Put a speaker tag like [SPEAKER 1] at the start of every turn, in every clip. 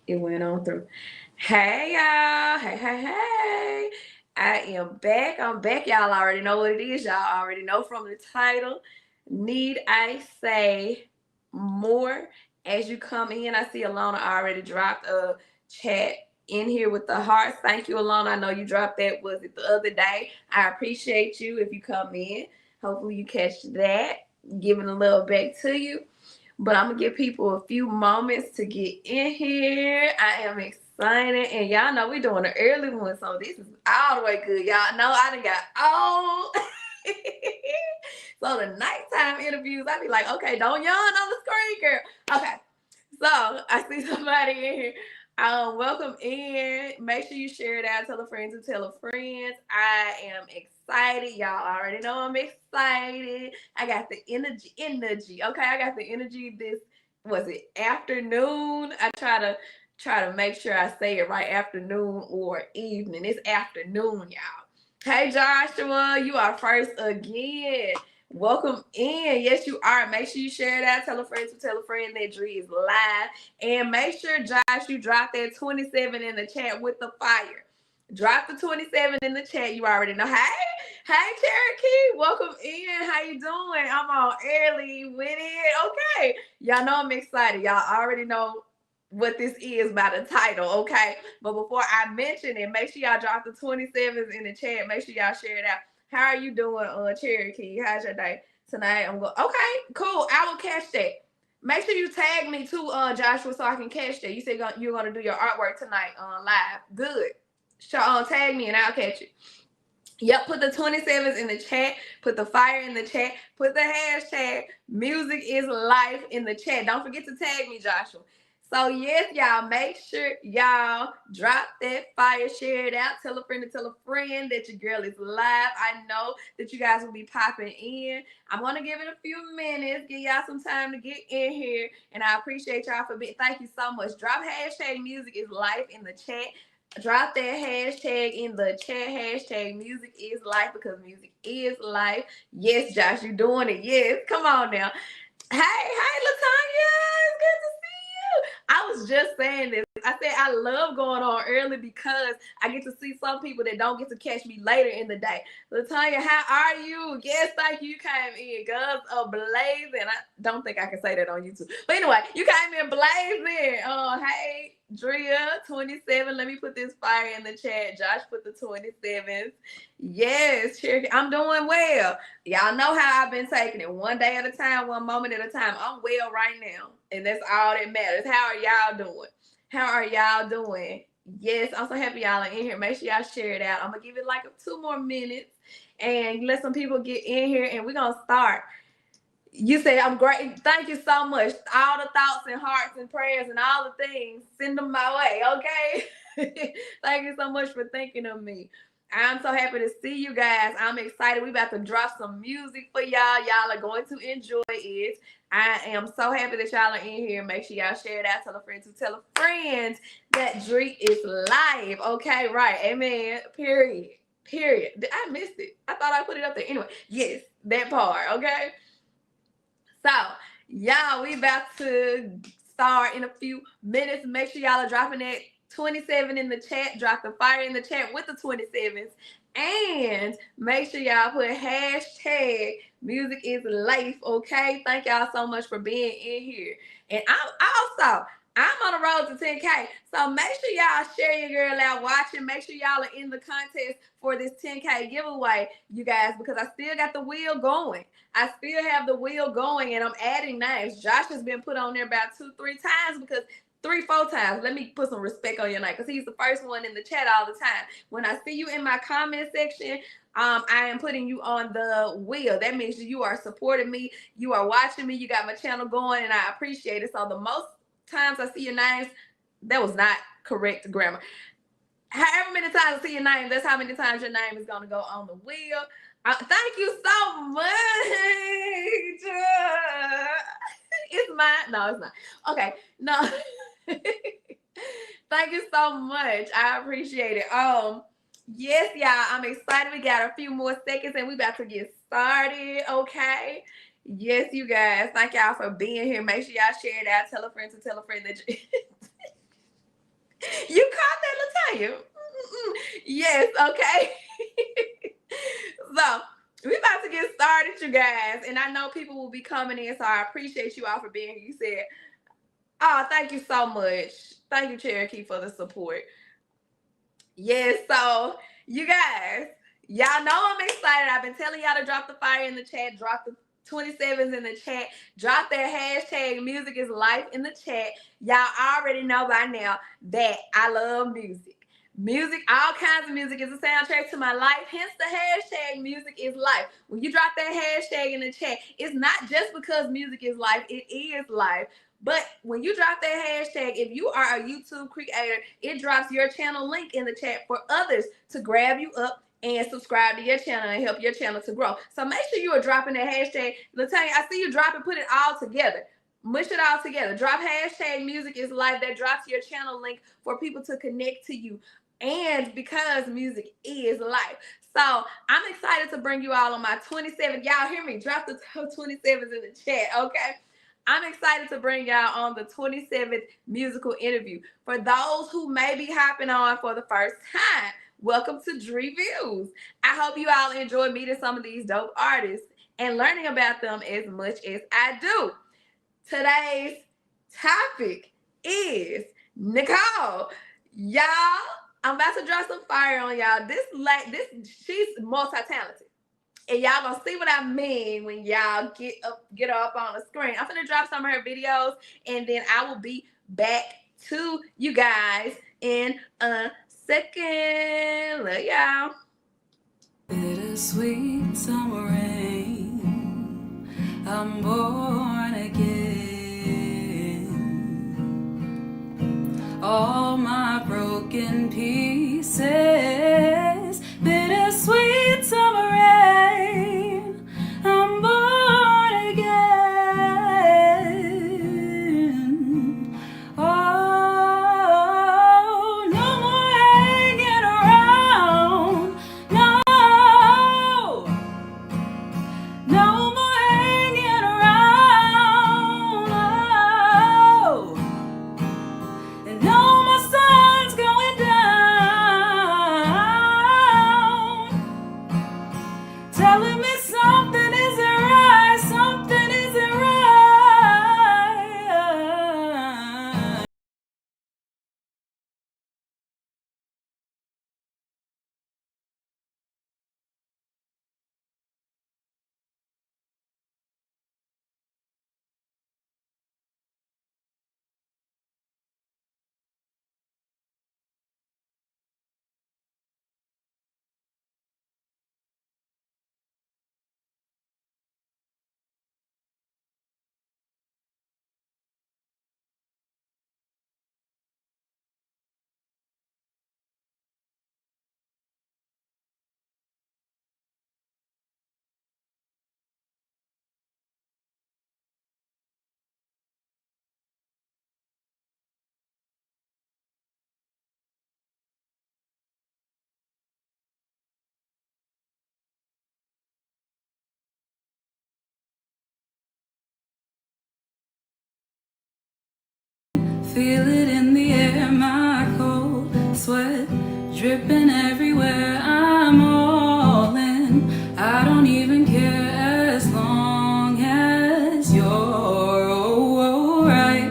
[SPEAKER 1] It went on through. Hey y'all. Hey. I am back. I'm back. Y'all already know what it is. Y'all already know from the title. Need I say more? As you come in, I see Alana already dropped a chat in here with the hearts. Thank you, Alana. I know you dropped that, was it the other day? I appreciate you if you come in. Hopefully you catch that. Giving a little back to you. But I'm gonna give people a few moments to get in here. I am excited, and y'all know we doing an early one, so this is all the way good. Y'all know I done got old. So the nighttime interviews, I be like, okay, don't yawn on the screen, girl. Okay, so I see somebody in here. Welcome in. Make sure you share it out. Tell a friend to tell a friend. I am excited. Y'all already know I'm excited. I got the energy. Okay, I got the energy this was it afternoon. I try to make sure I say it right, afternoon or evening. It's afternoon, y'all. Hey Joshua, you are first again. Welcome in. Yes, you are. Make sure you share that. Tell a friend to tell a friend that Dree is live. And make sure, Josh, you drop that 27 in the chat with the fire. Drop the 27 in the chat. You already know. Hey, Cherokee. Welcome in. How you doing? I'm on early with it. Okay. Y'all know I'm excited. Y'all already know what this is by the title, okay? But before I mention it, make sure y'all drop the 27s in the chat. Make sure y'all share it out. How are you doing, Cherokee? How's your day tonight? I'm going. Okay, cool. I will catch that. Make sure you tag me too, Joshua, so I can catch that. You said you're gonna do your artwork tonight, live. Good. Tag me and I'll catch it. Yep, put the 27s in the chat. Put the fire in the chat. Put the hashtag music is life in the chat. Don't forget to tag me, Joshua. So yes, y'all, make sure y'all drop that fire, share it out, tell a friend to tell a friend that your girl is live. I know that you guys will be popping in. I'm gonna give it a few minutes, give y'all some time to get in here, and I appreciate y'all for being. Thank you so much. Drop hashtag music is life in the chat. Drop that hashtag in the chat. Hashtag music is life, because music is life. Yes, Josh, you doing it. Yes, come on now. Hey, Latanya, it's good to see you. I was just saying this. I said I love going on early because I get to see some people that don't get to catch me later in the day. Latanya, how are you? Yes, thank you. You came in guns blazing. I don't think I can say that on YouTube. But anyway, you came in blazing. Hey, Drea, 27. Let me put this fire in the chat. Josh put the 27s. Yes, Cherokee. I'm doing well. Y'all know how I've been taking it one day at a time, one moment at a time. I'm well right now, and that's all that matters. How are y'all doing? How are y'all doing? Yes, I'm so happy y'all are in here. Make sure y'all share it out. I'm gonna give it like 2 more minutes and let some people get in here, and we're gonna start. You say I'm great. Thank you so much. All the thoughts and hearts and prayers and all the things, send them my way, okay? Thank you so much for thinking of me. I'm so happy to see you guys. I'm excited. We about to drop some music for y'all. Y'all are going to enjoy it. I am so happy that y'all are in here. Make sure y'all share it out. Tell a friend to tell a friend that Dree is live. Okay, right. Amen. Period. I missed it. I thought I put it up there. Anyway, yes, that part. Okay. So, y'all, we about to start in a few minutes. Make sure y'all are dropping that 27 in the chat. Drop the fire in the chat with the 27s. And make sure y'all put hashtag music is life, okay? Thank y'all so much for being in here. And I'm on the road to 10K. So make sure y'all share your girl out watching. Make sure y'all are in the contest for this 10K giveaway, you guys, because I still got the wheel going. I still have the wheel going, and I'm adding names. Josh has been put on there about 2-3 times, because 3-4 times. Let me put some respect on your name, because he's the first one in the chat all the time. When I see you in my comment section, I am putting you on the wheel. That means you are supporting me. You are watching me. You got my channel going, and I appreciate it. So the most times I see your names, that was not correct grammar. However many times I see your name, that's how many times your name is going to go on the wheel. Thank you so much. It's mine. No, it's not. Okay. No. Thank you so much. I appreciate it. Yes, y'all. I'm excited. We got a few more seconds and we about to get started. Okay. Yes, you guys. Thank y'all for being here. Make sure y'all share it out. Tell a friend to tell a friend that fire. Yes, okay. So we about to get started, you guys. And I know people will be coming in, so I appreciate you all for being here. You said, oh, thank you so much. Thank you, Cherokee, for the support. Yes, so you guys, y'all know I'm excited. I've been telling y'all to drop the fire in the chat, drop the 27s in the chat, drop that hashtag music is life in the chat. Y'all already know by now that I love music. Music, all kinds of music is a soundtrack to my life. Hence the hashtag music is life. When you drop that hashtag in the chat, it's not just because music is life, it is life. But when you drop that hashtag, if you are a YouTube creator, it drops your channel link in the chat for others to grab you up and subscribe to your channel and help your channel to grow. So make sure you are dropping that hashtag. Latanya, I see you drop and put it all together. Mush it all together. Drop hashtag music is life. That drops your channel link for people to connect to you. And because music is life. So I'm excited to bring you all on my 27th. Y'all hear me? Drop the 27s in the chat, okay? I'm excited to bring y'all on the 27th musical interview. For those who may be hopping on for the first time, welcome to DreViews. I hope you all enjoy meeting some of these dope artists and learning about them as much as I do. Today's topic is Nyykole. Y'all, I'm about to drop some fire on y'all. She's multi-talented. And y'all gonna see what I mean when y'all get her up on the screen. I'm gonna drop some of her videos, and then I will be back to you guys in a second. Love y'all.
[SPEAKER 2] Bittersweet summer rain, I'm born again. All my broken pieces, bittersweet summer rain, I'm born again. Oh, no more hanging around, no, no more hanging around, oh, and no more sun's going down, telling me something isn't right, something isn't right. Feel it in the air, my cold sweat dripping everywhere. I'm all in. I don't even care as long as you're right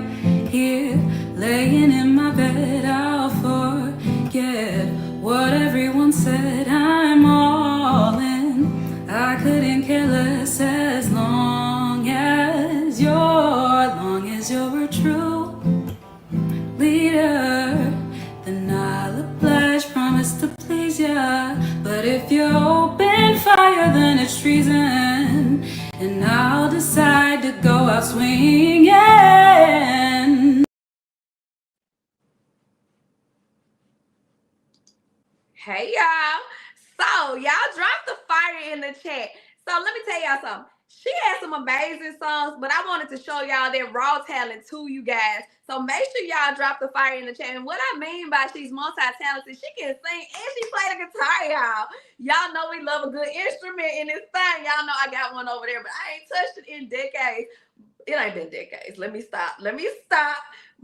[SPEAKER 2] here, laying in my bed. I'll forget what everyone said. I'm all in. I couldn't care less as long as you're a true leader, then I'll oblige, promise to please ya. But if you open fire, then it's treason, and I'll decide to go out swinging.
[SPEAKER 1] Hey y'all. So y'all drop the fire in the chat. So let me tell y'all something. She has some amazing songs, but I wanted to show y'all their raw talent to you guys. So make sure y'all drop the fire in the chat. And what I mean by she's multi-talented, she can sing and she play the guitar, y'all. Y'all know we love a good instrument in this thing. Y'all know I got one over there, but I ain't touched it in decades. It ain't been decades. Let me stop.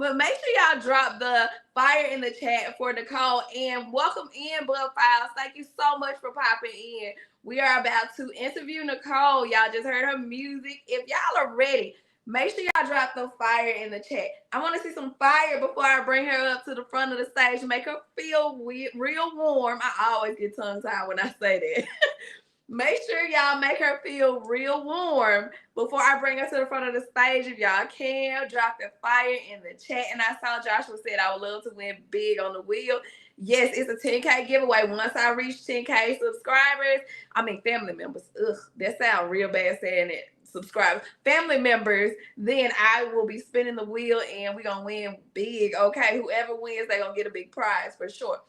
[SPEAKER 1] But make sure y'all drop the fire in the chat for Nyykole, and welcome in, Blood Files. Thank you so much for popping in. We are about to interview Nyykole. Y'all just heard her music. If y'all are ready, make sure y'all drop the fire in the chat. I want to see some fire before I bring her up to the front of the stage. Make her feel real warm. I always get tongue tied when I say that. Make sure y'all make her feel real warm before I bring her to the front of the stage. If y'all can, drop the fire in the chat. And I saw Joshua said I would love to win big on the wheel. Yes, it's a 10K giveaway. Once I reach 10K subscribers, family members. Ugh, that sounds real bad saying it. Subscribers, family members, then I will be spinning the wheel and we're gonna win big. Okay, whoever wins, they're gonna get a big prize for sure.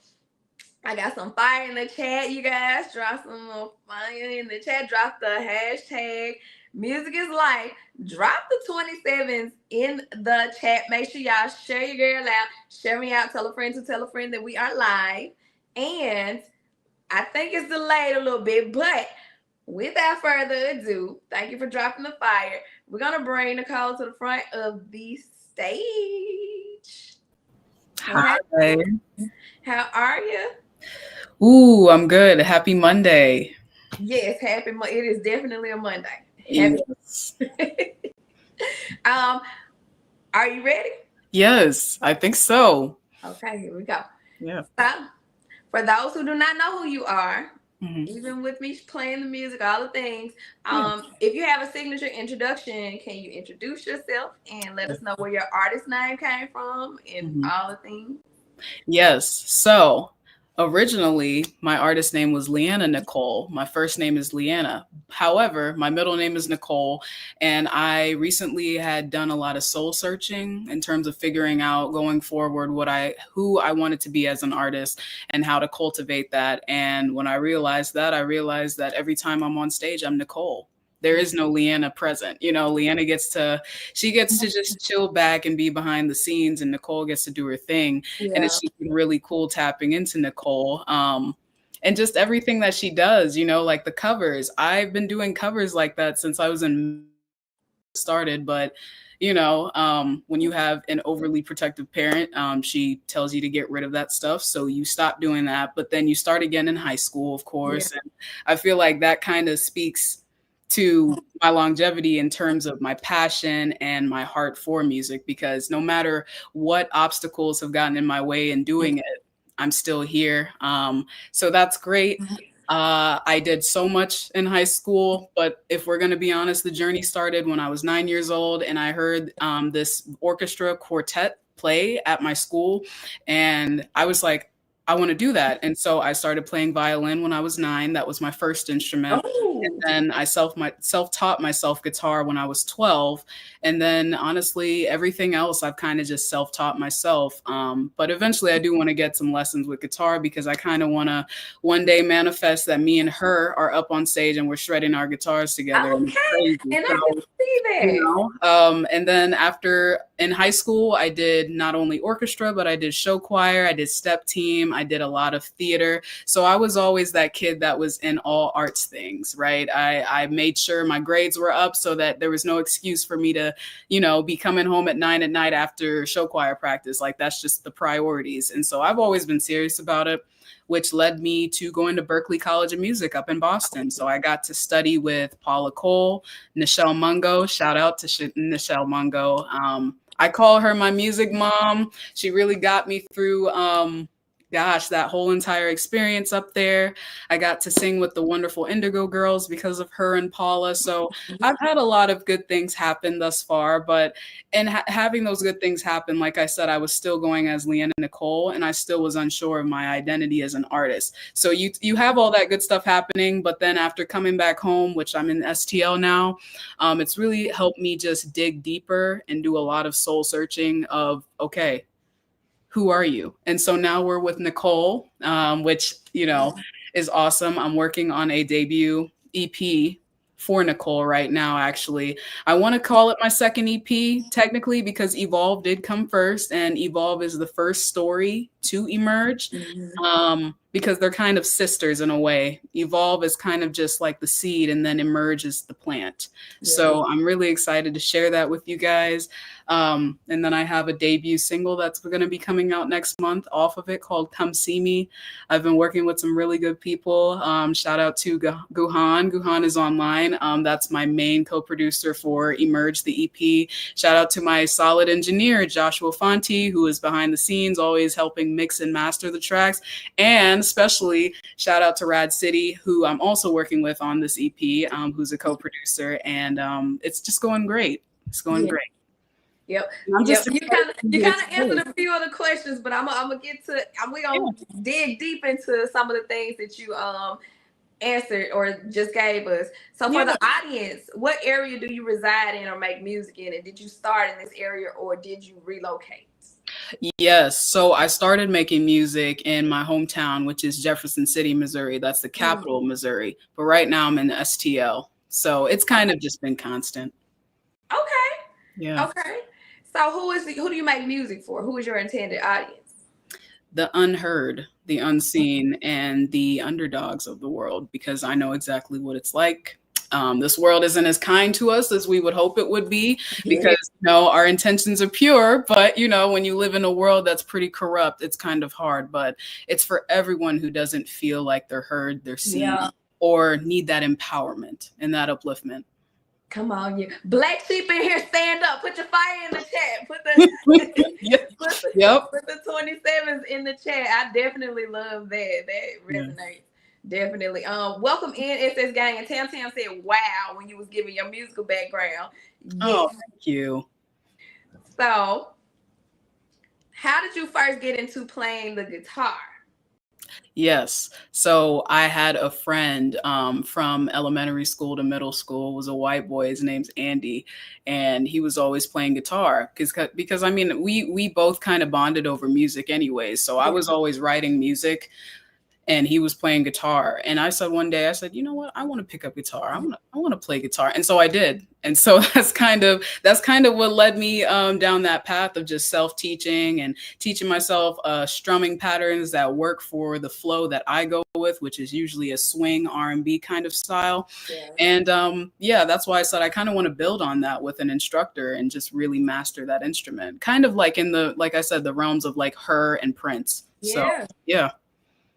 [SPEAKER 1] I got some fire in the chat, you guys. Drop some more fire in the chat. Drop the hashtag music is life. Drop the 27s in the chat. Make sure y'all share your girl out. Share me out. Tell a friend to tell a friend that we are live. And I think it's delayed a little bit, but without further ado, thank you for dropping the fire. We're going to bring Nyykole to the front of the stage.
[SPEAKER 2] Hi.
[SPEAKER 1] How are you?
[SPEAKER 2] Ooh, I'm good. Happy Monday.
[SPEAKER 1] Yes, it is definitely a Monday.
[SPEAKER 2] Yes.
[SPEAKER 1] Are you ready?
[SPEAKER 2] Yes, I think so.
[SPEAKER 1] Okay, here we go.
[SPEAKER 2] Yeah.
[SPEAKER 1] So, for those who do not know who you are, even with me playing the music, all the things, if you have a signature introduction, can you introduce yourself and let us know where your artist name came from and all the things?
[SPEAKER 2] Yes. So, originally, my artist name was Leanna Nyykole. My first name is Leanna. However, my middle name is Nyykole, and I recently had done a lot of soul searching in terms of figuring out going forward who I wanted to be as an artist and how to cultivate that. And when I realized that every time I'm on stage, I'm Nyykole. There is no Leanna present. Leanna gets to just chill back and be behind the scenes, and Nyykole gets to do her thing. Yeah. And it's just been really cool tapping into Nyykole. And just everything that she does, like the covers. I've been doing covers like that since I was started, but when you have an overly protective parent, she tells you to get rid of that stuff. So you stop doing that, but then you start again in high school, of course. Yeah. And I feel like that kind of speaks to my longevity in terms of my passion and my heart for music, because no matter what obstacles have gotten in my way in doing it, I'm still here. So that's great. I did so much in high school, but if we're going to be honest, the journey started when I was 9 years old and I heard this orchestra quartet play at my school. And I was like, I want to do that. And so I started playing violin when I was 9. That was my first instrument. And then I self-taught myself guitar when I was 12. And then honestly, everything else I've kind of just self-taught myself. But eventually I do want to get some lessons with guitar, because I kind of want to one day manifest that me and her are up on stage and we're shredding our guitars together.
[SPEAKER 1] Okay. And I can see that.
[SPEAKER 2] And then in high school, I did not only orchestra, but I did show choir, I did step team, I did a lot of theater. So I was always that kid that was in all arts things, right? I made sure my grades were up so that there was no excuse for me to, be coming home at 9 at night after show choir practice. Like, that's just the priorities. And so I've always been serious about it, which led me to going to Berklee College of Music up in Boston. So I got to study with Paula Cole, Nichelle Mungo. Shout out to Nichelle Mungo. I call her my music mom. She really got me through, that whole entire experience up there. I got to sing with the wonderful Indigo Girls because of her and Paula. So I've had a lot of good things happen thus far, but having those good things happen, like I said, I was still going as Leanna Nyykole, and I still was unsure of my identity as an artist. So you have all that good stuff happening, but then after coming back home, which I'm in STL now, it's really helped me just dig deeper and do a lot of soul searching of, okay, who are you? And so now we're with Nyykole, which, is awesome. I'm working on a debut EP for Nyykole right now, actually. I want to call it my second EP, technically, because Evolve did come first, and Evolve is the first story to emerge. because they're kind of sisters in a way. Evolve is kind of just like the seed, and then emerge is the plant.
[SPEAKER 1] Yeah.
[SPEAKER 2] So I'm really excited to share that with you guys. And then I have a debut single that's going to be coming out next month off of it called Come See Me. I've been working with some really good people. Shout out to Guhan. Guhan is online. That's my main co-producer for Emerge, the EP. Shout out to my solid engineer, Joshua Fonte, who is behind the scenes, always helping mix and master the tracks. And especially shout out to Rad City, who I'm also working with on this EP, who's a co-producer. And it's just going great. It's going great.
[SPEAKER 1] Yep. Yep. You kind of answered a few other questions, but I'm gonna get to. We're gonna dig deep into some of the things that you answered or just gave us. So for the audience, what area do you reside in or make music in? And did you start in this area or did you relocate?
[SPEAKER 2] Yes. So I started making music in my hometown, which is Jefferson City, Missouri. That's the capital of Missouri. But right now I'm in the STL. So it's kind of just been constant.
[SPEAKER 1] Okay.
[SPEAKER 2] Yeah.
[SPEAKER 1] Okay. So who do you make music for? Who is your intended audience?
[SPEAKER 2] The unheard, the unseen, and the underdogs of the world, because I know exactly what it's like. This world isn't as kind to us as we would hope it would be, because our intentions are pure, but when you live in a world that's pretty corrupt, it's kind of hard. But it's for everyone who doesn't feel like they're heard, they're seen, or need that empowerment and that upliftment.
[SPEAKER 1] Come on, you black sheep in here, stand up. Put your fire in the chat. Put the put the 27s in the chat. I definitely love that. That resonates. Definitely. Welcome in, SS Gang. And Tam said, "Wow," when you was giving your musical background. Yes.
[SPEAKER 2] Oh, thank you.
[SPEAKER 1] So, how did you first get into playing the guitar?
[SPEAKER 2] Yes. So I had a friend from elementary school to middle school, was a white boy. His name's Andy. And he was always playing guitar because I mean, we both kind of bonded over music anyways. So I was always writing music and he was playing guitar. And I said one day, I said, you know what? I want to pick up guitar. I want to play guitar. And so I did. And so that's kind of what led me down that path of just self-teaching and teaching myself strumming patterns that work for the flow that I go with, which is usually a swing R&B kind of style. Yeah. And that's why I said I kind of want to build on that with an instructor and just really master that instrument. Kind of like in the, like I said, the realms of like Her and Prince. Yeah. So, yeah.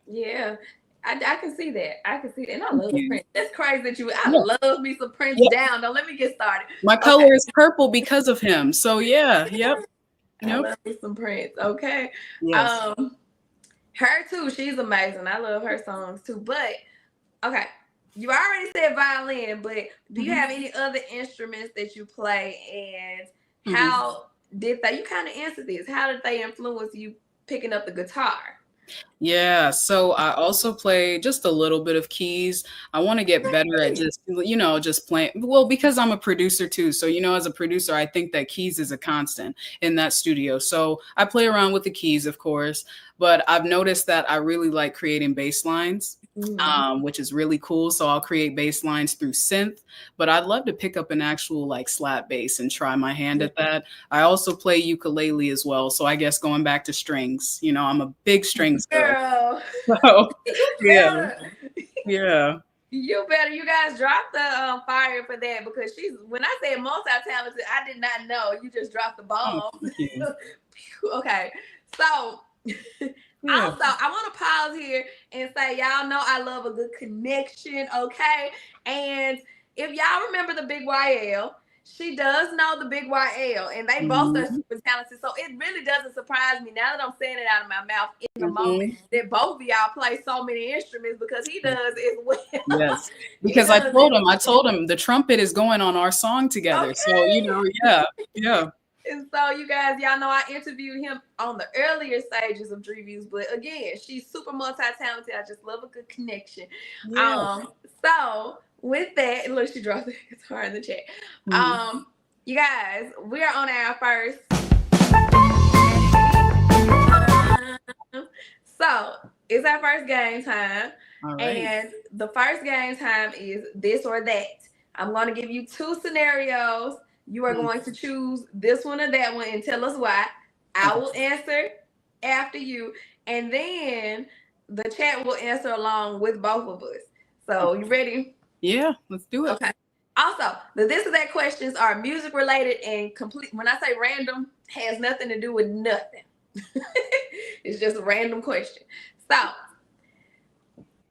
[SPEAKER 1] Yeah, I can see that. I can see that. And I love Prince. That's crazy that I love me some Prince down. Now let me get started.
[SPEAKER 2] My color is purple because of him. So yeah,
[SPEAKER 1] I love me some Prince. Okay.
[SPEAKER 2] Yes.
[SPEAKER 1] Her too. She's amazing. I love her songs too. But okay, you already said violin, but do you have any other instruments that you play? And how did they? You kind of answered this. How did they influence you picking up the guitar?
[SPEAKER 2] Yeah, so I also play just a little bit of keys. I want to get better at just playing. Well, because I'm a producer too. So, as a producer, I think that keys is a constant in that studio. So I play around with the keys, of course, but I've noticed that I really like creating bass lines, which is really cool. So I'll create bass lines through synth, but I'd love to pick up an actual like slap bass and try my hand at that. I also play ukulele as well. So I guess going back to strings, I'm a big strings girl. So, yeah.
[SPEAKER 1] You better, you guys drop the fire for that, because when I said multi-talented, I did not know. You just dropped the bomb. Okay. So also, I want to pause here and say, y'all know I love a good connection, okay? And if y'all remember the Big YL, she does know the Big YL, and they both are super talented. So it really doesn't surprise me now that I'm saying it out of my mouth in the moment that both of y'all play so many instruments, because he does as well.
[SPEAKER 2] Yes, because I told him the trumpet is going on our song together. Okay. So yeah.
[SPEAKER 1] And so you guys, y'all know I interviewed him on the earlier stages of DreViews, but again, she's super multi-talented. I just love a good connection. Yeah. So with that, look, she dropped the guitar in the chat. You guys, we are on our first. So it's our first game time. Right. And the first game time is this or that. I'm going to give you two scenarios. You are going to choose this one or that one and tell us why. I will answer after you. And then the chat will answer along with both of us. So you ready?
[SPEAKER 2] Yeah, let's do it.
[SPEAKER 1] Okay. Also, the this or that questions are music related and complete. When I say random, has nothing to do with nothing. It's just a random question. So,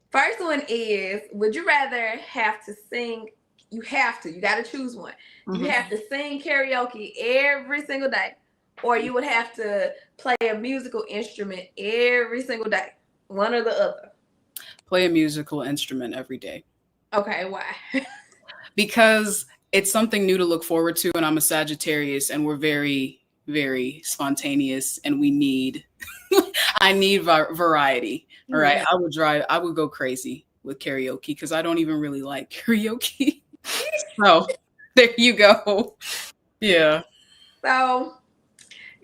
[SPEAKER 1] first one is: would you rather have to sing? You have to. You got to choose one. You have to sing karaoke every single day, or you would have to play a musical instrument every single day. One or the other.
[SPEAKER 2] Play a musical instrument every day.
[SPEAKER 1] Okay, why?
[SPEAKER 2] Because it's something new to look forward to, and I'm a Sagittarius, and we're very, very spontaneous, and we need I need variety. All right, I would go crazy with karaoke because I don't even really like karaoke. So there you go. Yeah.
[SPEAKER 1] So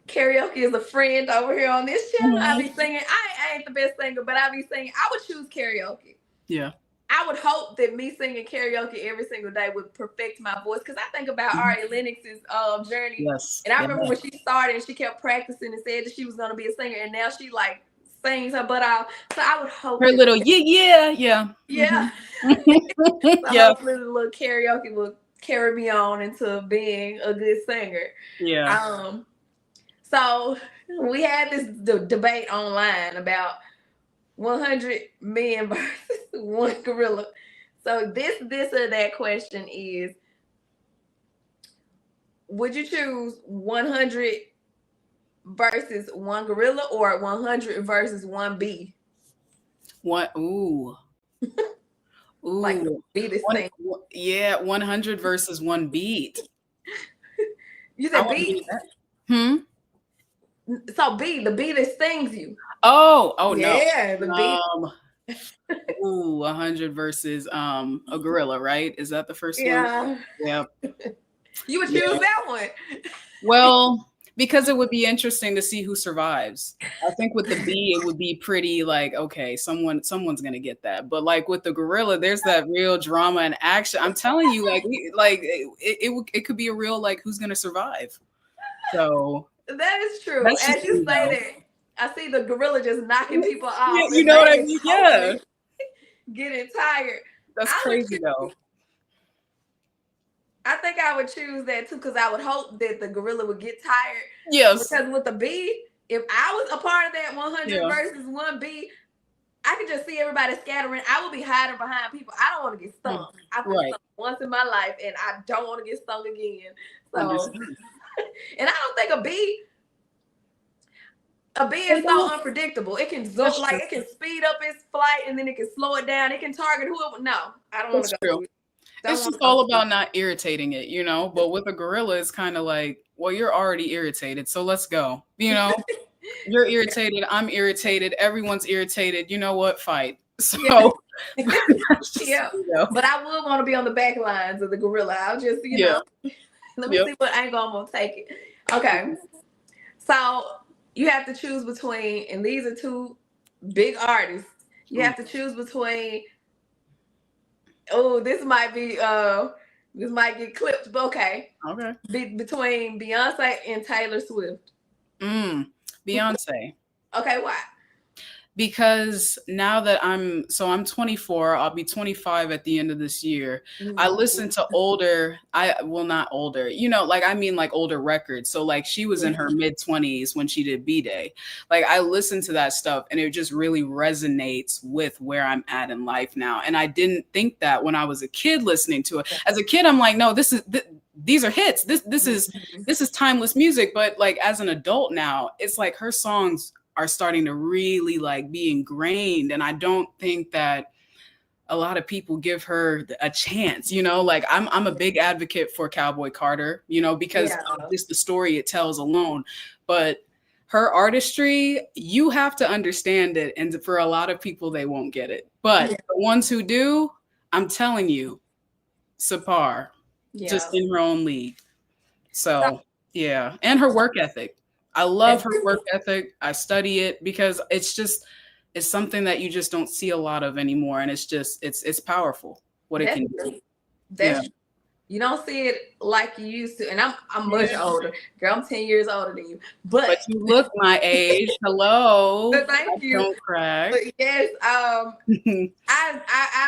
[SPEAKER 1] karaoke is a friend over here on this channel. I be singing. I ain't the best singer, but I be singing. I would choose karaoke.
[SPEAKER 2] Yeah.
[SPEAKER 1] I would hope that me singing karaoke every single day would perfect my voice, because I think about Ari Lennox's journey.
[SPEAKER 2] Yes.
[SPEAKER 1] And I remember when she started and she kept practicing and said that she was going to be a singer, and now she like sings her butt off. So I would hope
[SPEAKER 2] her little yeah.
[SPEAKER 1] So
[SPEAKER 2] Yeah.
[SPEAKER 1] hopefully the little karaoke will carry me on into being a good singer.
[SPEAKER 2] Yeah.
[SPEAKER 1] So we had this debate online about 100 men versus one gorilla. So this or that question is: would you choose 100 versus one gorilla, or 100 versus one bee?
[SPEAKER 2] What? Ooh. Ooh.
[SPEAKER 1] Like be the thing.
[SPEAKER 2] Yeah, 100 versus one beat.
[SPEAKER 1] You said beat? So bee, the bee that stings you.
[SPEAKER 2] Oh
[SPEAKER 1] no. Yeah, the bee.
[SPEAKER 2] Ooh, 100 versus a gorilla, right? Is that the first one?
[SPEAKER 1] Yeah. You would choose that one.
[SPEAKER 2] Well, because it would be interesting to see who survives. I think with the bee, it would be pretty like, okay, someone's gonna get that. But like with the gorilla, there's that real drama and action. I'm telling you, it could be a real like who's gonna survive. So
[SPEAKER 1] that is true. As you say that, I see the gorilla just knocking people off.
[SPEAKER 2] Yeah, you know what I mean? Yeah.
[SPEAKER 1] Getting tired.
[SPEAKER 2] That's crazy though.
[SPEAKER 1] I think I would choose that too, because I would hope that the gorilla would get tired.
[SPEAKER 2] Yes.
[SPEAKER 1] Because with the bee, if I was a part of that 100 versus one bee, I could just see everybody scattering. I would be hiding behind people. I don't want to get stung. I've been stung once in my life, and I don't want to get stung again. So, and I don't think a bee is so unpredictable. It can go it can speed up its flight, and then it can slow it down. It can target whoever. No, I don't want to go.
[SPEAKER 2] It's just all about not irritating it, you know. But with a gorilla, it's kind of like, well, you're already irritated, so let's go. You know, you're irritated. I'm irritated. Everyone's irritated. You know what? Fight. So,
[SPEAKER 1] But I would want to be on the back lines of the gorilla. I'll just, know, let me see what angle I'm gonna take it. Okay, so you have to choose between, and these are two big artists. You have to choose between. Oh, this might get clipped, but okay.
[SPEAKER 2] Okay.
[SPEAKER 1] Between Beyonce and Taylor Swift.
[SPEAKER 2] Beyonce.
[SPEAKER 1] Okay, why?
[SPEAKER 2] Because now that I'm 24, I'll be 25 at the end of this year. I listen to not older, like older records. So like she was in her mid-20s when she did B-Day. Like I listen to that stuff and it just really resonates with where I'm at in life now. And I didn't think that when I was a kid listening to it. As a kid, I'm like, no, these are hits. This is timeless music. But like as an adult now, it's like her songs are starting to really like be ingrained. And I don't think that a lot of people give her a chance, like I'm a big advocate for Cowboy Carter, because of just the story it tells alone. But her artistry, you have to understand it. And for a lot of people, they won't get it. But the ones who do, I'm telling you, subpar, just in her own league. So, yeah. And her work ethic. I love her work ethic. I study it because it's something that you just don't see a lot of anymore. And it's powerful what it can do.
[SPEAKER 1] You don't see it like you used to. And I'm much older. Girl, I'm 10 years older than you. But
[SPEAKER 2] you look my age. Hello.
[SPEAKER 1] thank you.
[SPEAKER 2] Don't crack.
[SPEAKER 1] But yes, I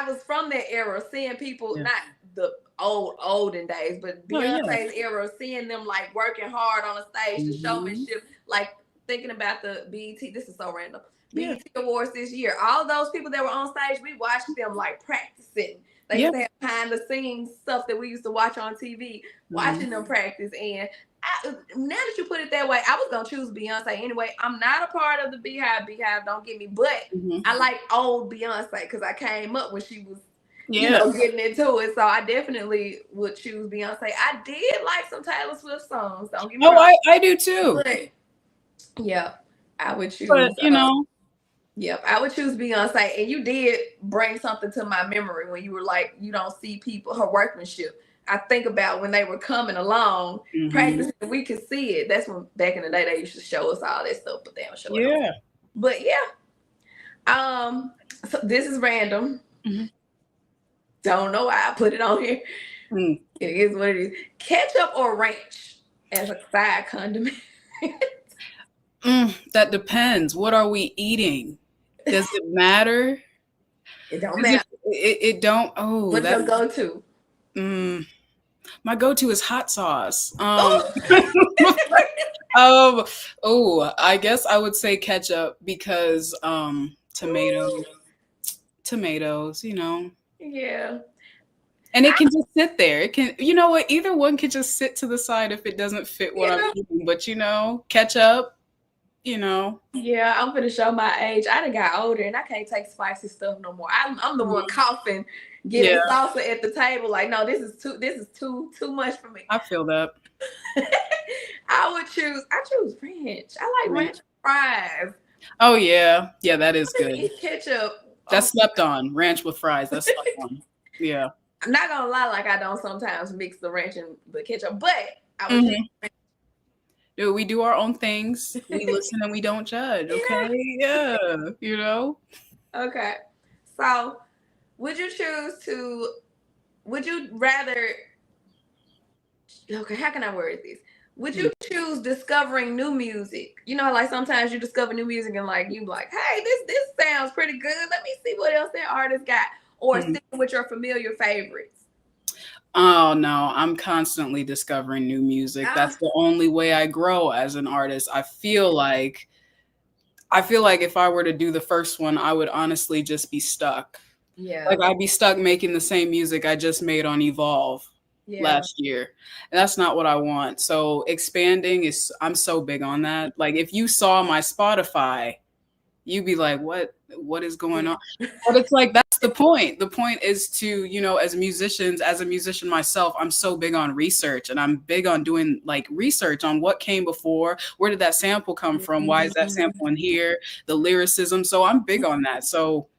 [SPEAKER 1] was from that era, seeing people, not the olden days, but Beyonce's era, seeing them like working hard on the stage, the showmanship, like thinking about the BET. This is so random. BET Awards this year. All those people that were on stage, we watched them like practicing. They used to have behind the scenes stuff that we used to watch on TV, watching them practice. And now that you put it that way, I was gonna choose Beyonce anyway. I'm not a part of the Beehive, don't get me, but I like old Beyonce because I came up when she was, you know, getting into it. So I definitely would choose Beyonce. I did like some Taylor Swift songs. Don't get me wrong.
[SPEAKER 2] I do too.
[SPEAKER 1] But, yeah, I would choose.
[SPEAKER 2] But you know.
[SPEAKER 1] Yep, I would choose Beyonce. And you did bring something to my memory when you were like, you don't see people, her workmanship. I think about when they were coming along, practicing, we could see it. That's when back in the day they used to show us all that stuff, but they don't show it. But yeah. So this is random. Don't know why I put it on here. It is what it is. Ketchup or ranch as a side condiment?
[SPEAKER 2] That depends. What are we eating? Does it matter?
[SPEAKER 1] It don't matter.
[SPEAKER 2] It don't. Oh,
[SPEAKER 1] what's your go-to?
[SPEAKER 2] My go-to is hot sauce. I guess I would say ketchup because tomatoes, you know.
[SPEAKER 1] Yeah.
[SPEAKER 2] And it can just sit there. It can, you know what? Either one can just sit to the side if it doesn't fit what I'm eating. But you know, ketchup, you know.
[SPEAKER 1] Yeah, I'm gonna show my age. I done got older and I can't take spicy stuff no more. I'm the one coughing, getting salsa at the table. Like, no, this is too much for me.
[SPEAKER 2] I feel that.
[SPEAKER 1] I choose ranch. I like ranch fries.
[SPEAKER 2] Oh yeah. Yeah, that is good.
[SPEAKER 1] Ketchup.
[SPEAKER 2] That's slept on. Ranch with fries. That's slept on. Yeah.
[SPEAKER 1] I'm not gonna lie, like I don't sometimes mix the ranch and the ketchup, but I would
[SPEAKER 2] Dude, we do our own things. We listen and we don't judge. Okay. Yeah. You know?
[SPEAKER 1] Okay. So would you rather, okay, how can I word this? Would you choose discovering new music? You know, like sometimes you discover new music and like you like, hey, this sounds pretty good. Let me see what else that artist got. Or sticking with your familiar favorites?
[SPEAKER 2] Oh no, I'm constantly discovering new music. That's the only way I grow as an artist. I feel like if I were to do the first one, I would honestly just be stuck.
[SPEAKER 1] Yeah.
[SPEAKER 2] Like I'd be stuck making the same music I just made on Evolve last year. And that's not what I want. So expanding I'm so big on that. Like if you saw my Spotify, you'd be like, what is going on? But it's like, that's the point. The point is to, you know, as a musician myself, I'm so big on research and I'm big on doing like research on what came before. Where did that sample come from? Why is that sample in here? The lyricism. So I'm big on that. So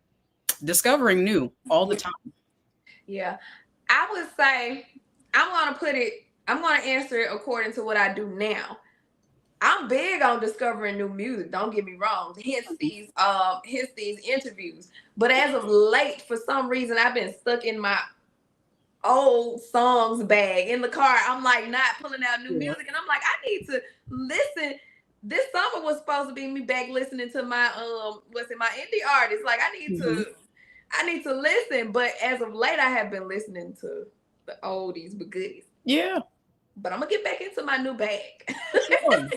[SPEAKER 2] discovering new all the time.
[SPEAKER 1] Yeah. I would say I'm going to answer it according to what I do now. I'm big on discovering new music. Don't get me wrong. Hence these interviews. But as of late, for some reason, I've been stuck in my old songs bag in the car. I'm like not pulling out new music, and I'm like, I need to listen. This summer was supposed to be me back listening to my my indie artists. Like I need to listen. But as of late, I have been listening to the oldies but goodies.
[SPEAKER 2] Yeah.
[SPEAKER 1] But I'm gonna get back into my new bag.
[SPEAKER 2] Sure.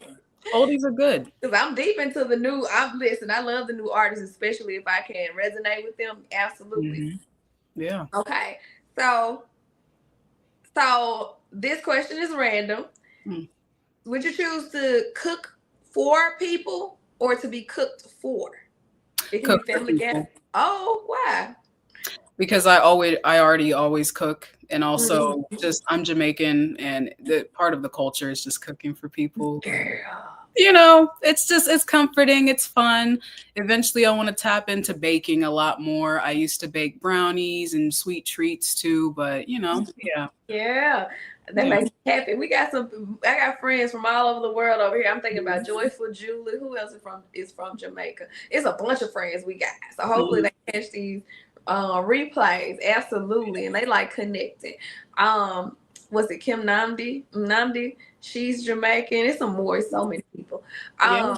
[SPEAKER 2] Oldies are good.
[SPEAKER 1] Because I'm deep into the new. I love the new artists, especially if I can resonate with them. Absolutely.
[SPEAKER 2] Yeah.
[SPEAKER 1] Okay. So this question is random. Would you choose to cook for people or to be cooked for?
[SPEAKER 2] Cook for people.
[SPEAKER 1] Oh, why?
[SPEAKER 2] Because I already always cook. And also just I'm Jamaican and the part of the culture is just cooking for people. You know, it's comforting. It's fun. Eventually I want to tap into baking a lot more. I used to bake brownies and sweet treats too, but you know,
[SPEAKER 1] Yeah. That makes me happy. I got friends from all over the world over here. I'm thinking about Joyful Julie. Who else is from Jamaica? It's a bunch of friends we got. So hopefully they catch these replays. Absolutely. And they like connecting. Was it Kim Namdi? Namdi, she's Jamaican. It's some more. It's so many people.
[SPEAKER 2] Yeah.
[SPEAKER 1] Um,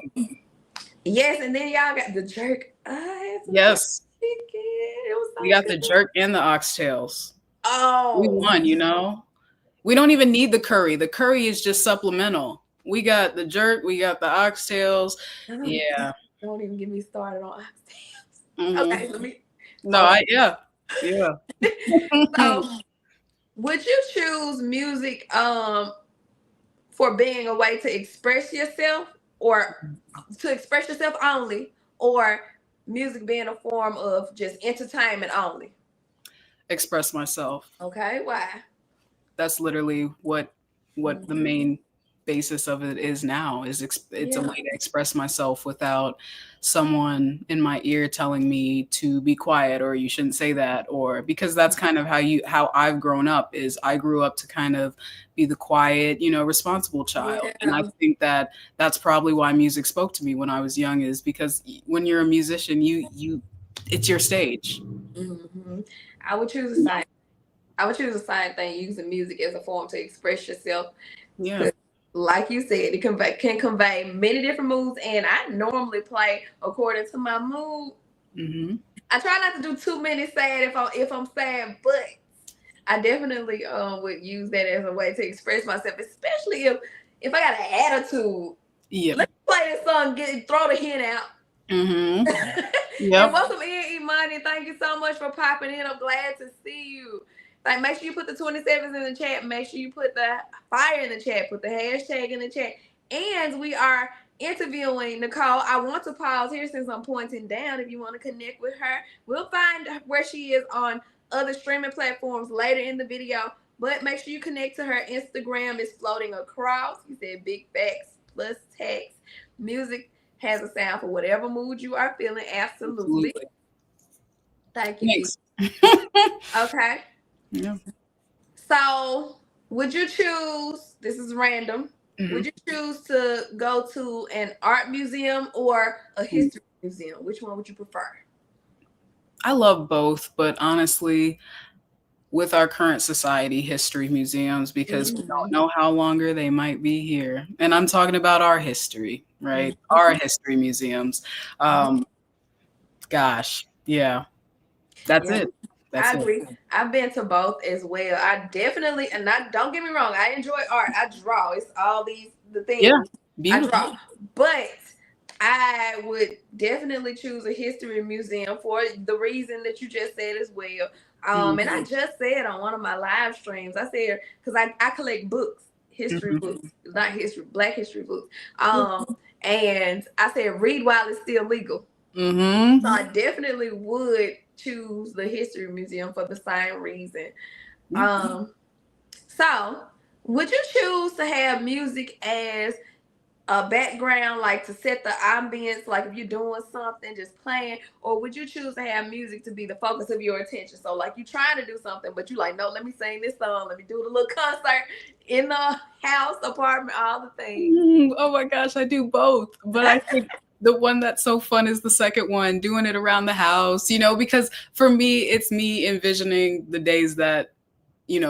[SPEAKER 1] yes, and then y'all got the jerk. I had some jerk
[SPEAKER 2] Yes.
[SPEAKER 1] chicken. It was
[SPEAKER 2] We
[SPEAKER 1] so
[SPEAKER 2] got the
[SPEAKER 1] good.
[SPEAKER 2] jerk and the oxtails. We
[SPEAKER 1] Oh,
[SPEAKER 2] won, you know? We don't even need the curry. The curry is just supplemental. We got the jerk, we got the oxtails.
[SPEAKER 1] don't,
[SPEAKER 2] Yeah.
[SPEAKER 1] don't even get me started on oxtails.
[SPEAKER 2] Hmm.
[SPEAKER 1] Okay, let me.
[SPEAKER 2] No,
[SPEAKER 1] Oh,
[SPEAKER 2] yeah. Yeah.
[SPEAKER 1] so would you choose music for being a way to express yourself, or to express yourself only, or music being a form of just entertainment only?
[SPEAKER 2] Express myself.
[SPEAKER 1] Okay, why?
[SPEAKER 2] That's literally what the
[SPEAKER 1] Mhm.
[SPEAKER 2] main basis of it is now is it's a
[SPEAKER 1] Yeah.
[SPEAKER 2] way to express myself without someone in my ear telling me to be quiet or you shouldn't say that, or because that's kind of how I've grown up. Is I grew up to kind of be the quiet, responsible child, and I
[SPEAKER 1] Yeah.
[SPEAKER 2] think that that's probably why music spoke to me when I was young, is because when you're a musician, you it's your stage.
[SPEAKER 1] Hmm. I would choose the same. I would choose the same thing, using music as a form to express yourself.
[SPEAKER 2] Yeah.
[SPEAKER 1] 'Cause like you said, it can convey many different moods, and I normally play according to my mood.
[SPEAKER 2] Hmm.
[SPEAKER 1] I try not to do too many sad if I'm sad, but I definitely would use that as a way to express myself, especially if I got an attitude.
[SPEAKER 2] Yep.
[SPEAKER 1] Let's play this song, throw the hint out.
[SPEAKER 2] Hmm.
[SPEAKER 1] And
[SPEAKER 2] Yep.
[SPEAKER 1] welcome in, Imani. Thank you so much for popping in. I'm glad to see you. Like, make sure you put the 27s in the chat. Make sure you put the fire in the chat. Put the hashtag in the chat. And we are interviewing Nyykole. I want to pause here since I'm pointing down. If you want to connect with her, we'll find where she is on other streaming platforms later in the video. But make sure you connect to her. Instagram is floating across. You said big facts plus text. Music has a sound for whatever mood you are feeling. Absolutely.
[SPEAKER 2] Absolutely.
[SPEAKER 1] Thank you, E.
[SPEAKER 2] Thanks.
[SPEAKER 1] Okay.
[SPEAKER 2] Yeah.
[SPEAKER 1] So, would you choose, this is random,
[SPEAKER 2] Hmm.
[SPEAKER 1] would you choose to go to an art museum or a history museum? Which one would you prefer?
[SPEAKER 2] I love both, but honestly, with our current society, history museums, because we don't
[SPEAKER 1] Mm-hmm.
[SPEAKER 2] know how longer they might be here. And I'm talking about our history, right? Our history museums. Um, Gosh, yeah, that's
[SPEAKER 1] Yeah,
[SPEAKER 2] it. That's
[SPEAKER 1] I
[SPEAKER 2] it.
[SPEAKER 1] agree. I've been to both as well. I definitely, and I don't get me wrong, I enjoy art. I draw. It's all the
[SPEAKER 2] Yeah,
[SPEAKER 1] things I
[SPEAKER 2] beautiful.
[SPEAKER 1] draw. But I would definitely choose a history museum for the reason that you just said as well. And I
[SPEAKER 2] Hmm.
[SPEAKER 1] just said on one of my live streams, I said, because I collect books, history
[SPEAKER 2] Hmm.
[SPEAKER 1] books, not history, Black history books. And I said, read while it's still legal.
[SPEAKER 2] Hmm.
[SPEAKER 1] So I definitely would choose the history museum for the same reason. Um, so would you choose to have music as a background, like to set the ambience, like if you're doing something, just playing, or would you choose to have music to be the focus of your attention? So like you trying to do something, but you like, no, let me sing this song, let me do the little concert in the house, apartment, all the things.
[SPEAKER 2] Oh my gosh, I do both. But I think the one that's so fun is the second one, doing it around the house, because for me, it's me envisioning the days that,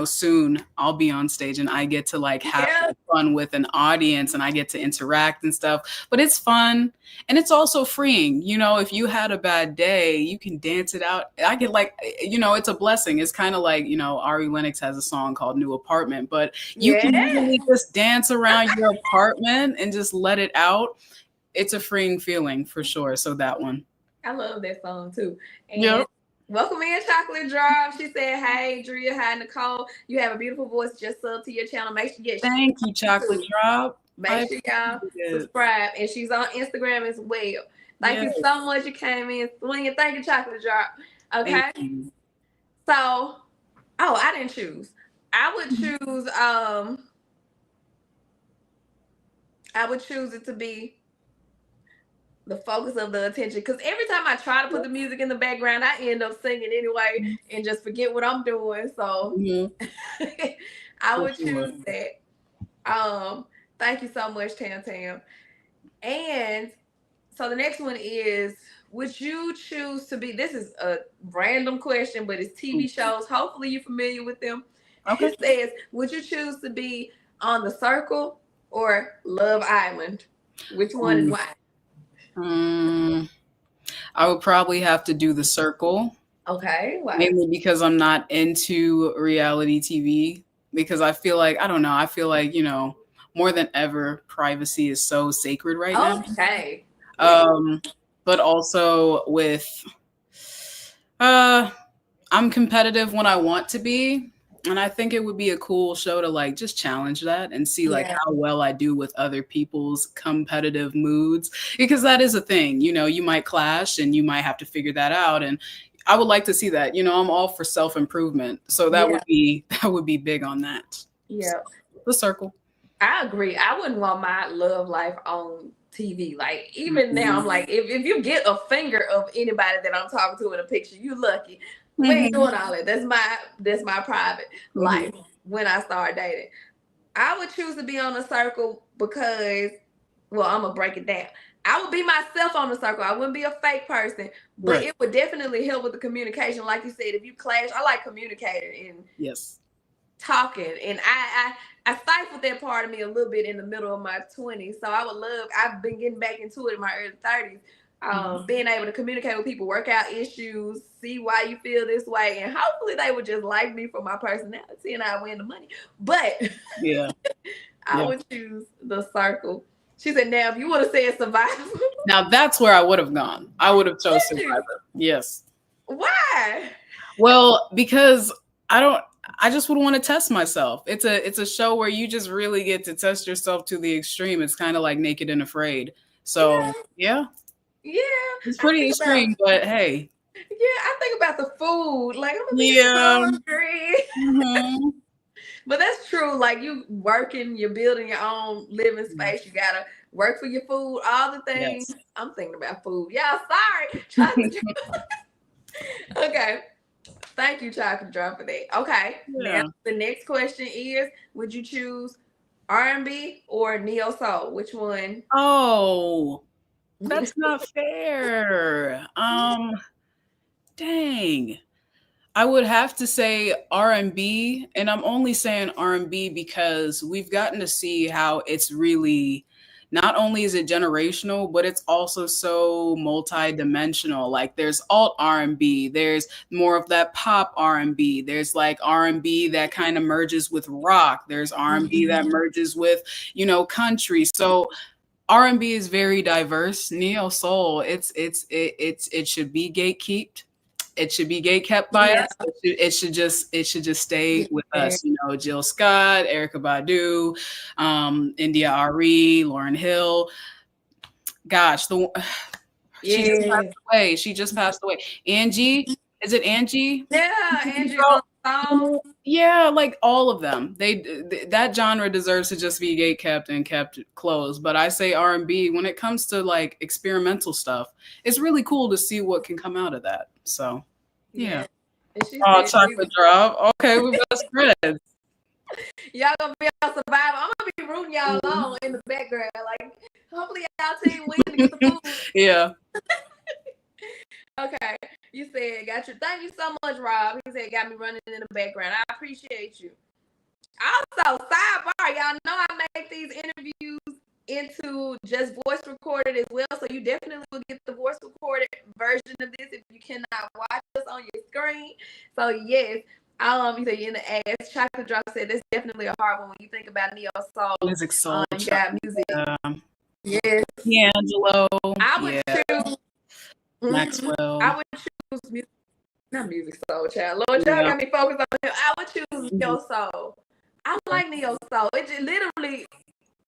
[SPEAKER 2] soon I'll be on stage and I get to like have
[SPEAKER 1] Yeah,
[SPEAKER 2] fun with an audience and I get to interact and stuff. But it's fun and it's also freeing. If you had a bad day, you can dance it out. I get like, it's a blessing. It's kind of like, Ari Lennox has a song called New Apartment, but you can
[SPEAKER 1] yeah.
[SPEAKER 2] really just dance around your apartment and just let it out. It's a freeing feeling for sure. So that one.
[SPEAKER 1] I love that song too. And
[SPEAKER 2] Yep.
[SPEAKER 1] welcome in, Chocolate Drop. She said, "Hey, Drea, hi, Nyykole. You have a beautiful voice. Just sub to your channel. Make sure, yes, she
[SPEAKER 2] Thank you, Chocolate
[SPEAKER 1] too.
[SPEAKER 2] Drop. I
[SPEAKER 1] Make sure y'all
[SPEAKER 2] appreciate it.
[SPEAKER 1] subscribe." And she's on Instagram as well. Thank you
[SPEAKER 2] Yes.
[SPEAKER 1] so much. You came in swinging. Thank you, Chocolate Drop.
[SPEAKER 2] Thank
[SPEAKER 1] Okay,
[SPEAKER 2] you.
[SPEAKER 1] so I didn't choose. I would choose. I would choose it to be the focus of the attention, because every time I try to put the music in the background, I end up singing anyway and just forget what I'm doing. So
[SPEAKER 2] Mhm.
[SPEAKER 1] I
[SPEAKER 2] For
[SPEAKER 1] would
[SPEAKER 2] sure.
[SPEAKER 1] choose that. Thank you so much, Tam Tam. And so the next one is, would you choose to be, this is a random question, but it's TV shows, hopefully you're familiar with them. He
[SPEAKER 2] Okay.
[SPEAKER 1] says, would you choose to be on The Circle or Love Island? Which one and why?
[SPEAKER 2] I would probably have to do The Circle,
[SPEAKER 1] Okay, why?
[SPEAKER 2] mainly because I'm not into reality TV. Because I feel like, I don't know, I feel like, more than ever, privacy is so sacred right now.
[SPEAKER 1] Okay. Yeah.
[SPEAKER 2] Um, but also with, uh, I'm competitive when I want to be. And I think it would be a cool show to like just challenge that and see like
[SPEAKER 1] Yeah.
[SPEAKER 2] how well I do with other people's competitive moods. Because that is a thing, you might clash and you might have to figure that out. And I would like to see that. I'm all for self-improvement. So that
[SPEAKER 1] Yeah.
[SPEAKER 2] would be that would be big on that. So,
[SPEAKER 1] Yeah.
[SPEAKER 2] The Circle.
[SPEAKER 1] I agree. I wouldn't want my love life on TV. Like even now, I'm
[SPEAKER 2] Mhm.
[SPEAKER 1] like, if you get a finger of anybody that I'm talking to in a picture, you lucky. We ain't
[SPEAKER 2] Mhm.
[SPEAKER 1] doing all that. That's my private life.
[SPEAKER 2] Mhm.
[SPEAKER 1] When I start dating, I would choose to be on The Circle because, well, I'm gonna break it down. I would be myself on The Circle. I wouldn't be a fake person, but
[SPEAKER 2] Right.
[SPEAKER 1] it would definitely help with the communication. Like you said, if you clash, I like communicating and
[SPEAKER 2] Yes.
[SPEAKER 1] talking, and I stifled that part of me a little bit in the middle of my 20s. So I would love. I've been getting back into it in my early 30s.
[SPEAKER 2] Mhm.
[SPEAKER 1] Being able to communicate with people, work out issues, see why you feel this way, and hopefully they would just like me for my personality and I win the money. But
[SPEAKER 2] Yeah.
[SPEAKER 1] I
[SPEAKER 2] Yeah.
[SPEAKER 1] would choose The Circle. She said, "Now, if you would have said Survivor,
[SPEAKER 2] Now that's where I would have gone. I would have chose
[SPEAKER 1] would you?
[SPEAKER 2] Survivor. Yes.
[SPEAKER 1] Why?
[SPEAKER 2] Well, because I don't I just would want to test myself. It's a show where you just really get to test yourself to the extreme. It's kind of like Naked and Afraid. So,
[SPEAKER 1] Yeah,
[SPEAKER 2] yeah,
[SPEAKER 1] yeah.
[SPEAKER 2] it's
[SPEAKER 1] I
[SPEAKER 2] pretty
[SPEAKER 1] think about
[SPEAKER 2] extreme, but hey.
[SPEAKER 1] I think about the food. Like I'm gonna be
[SPEAKER 2] Yeah.
[SPEAKER 1] hungry.
[SPEAKER 2] Mhm.
[SPEAKER 1] But that's true. Like you working, you're building your own living space. You gotta work for your food, all the things.
[SPEAKER 2] Yes.
[SPEAKER 1] I'm thinking about food. Y'all, sorry. Chocolate drop. Okay. Thank you, chocolate drop, for that. Okay. Now
[SPEAKER 2] Yeah.
[SPEAKER 1] the next question is: would you choose R&B or neo soul? Which one?
[SPEAKER 2] Oh, that's not fair. Dang. I would have to say R&B, and I'm only saying R&B because we've gotten to see how it's really not only is it generational, but it's also so multi-dimensional. Like there's alt R&B, there's more of that pop R&B, there's like R&B that kind of merges with rock, there's R&B that merges with, country. So R&B is very diverse. Neo soul, it should be gatekept. It should be gate kept by
[SPEAKER 1] Yeah.
[SPEAKER 2] us. It should just stay with
[SPEAKER 1] Yeah.
[SPEAKER 2] us. Jill Scott, Erica Badu, India Ari, Lauryn Hill. Gosh, she just passed
[SPEAKER 1] Yeah.
[SPEAKER 2] away. She just passed away. Angie, is it Angie?
[SPEAKER 1] Yeah. Andrew
[SPEAKER 2] Girl,
[SPEAKER 1] on song.
[SPEAKER 2] yeah, like all of them. That genre deserves to just be gate kept and kept closed. But I say R&B when it comes to like experimental stuff, it's really cool to see what can come out of that. So yeah.
[SPEAKER 1] Yeah. And she
[SPEAKER 2] Oh,
[SPEAKER 1] said,
[SPEAKER 2] chocolate drop. Okay, we best friends.
[SPEAKER 1] y'all gonna be on Survivor. I'm gonna be rooting y'all
[SPEAKER 2] Mhm.
[SPEAKER 1] on in the background. Like, hopefully y'all team win to get the food.
[SPEAKER 2] Yeah.
[SPEAKER 1] Okay. You said, got you. Thank you so much, Rob. He said, got me running in the background. I appreciate you. Also, sidebar, y'all know I make these interviews into just voice recorded as well. So you definitely will get the voice recorded version of this if you cannot watch us on your screen. So yes, you said you're in the ass. Chocolate Drop said that's definitely a hard one when you think about neo soul.
[SPEAKER 2] Music soul.
[SPEAKER 1] You got music. Yes.
[SPEAKER 2] D'Angelo.
[SPEAKER 1] I would
[SPEAKER 2] Yeah.
[SPEAKER 1] choose
[SPEAKER 2] Maxwell.
[SPEAKER 1] I would choose music, not music soul, child. Lord, y'all
[SPEAKER 2] Yeah.
[SPEAKER 1] got me focused on him. I would choose
[SPEAKER 2] Mhm.
[SPEAKER 1] neo soul. I like neo soul. It just literally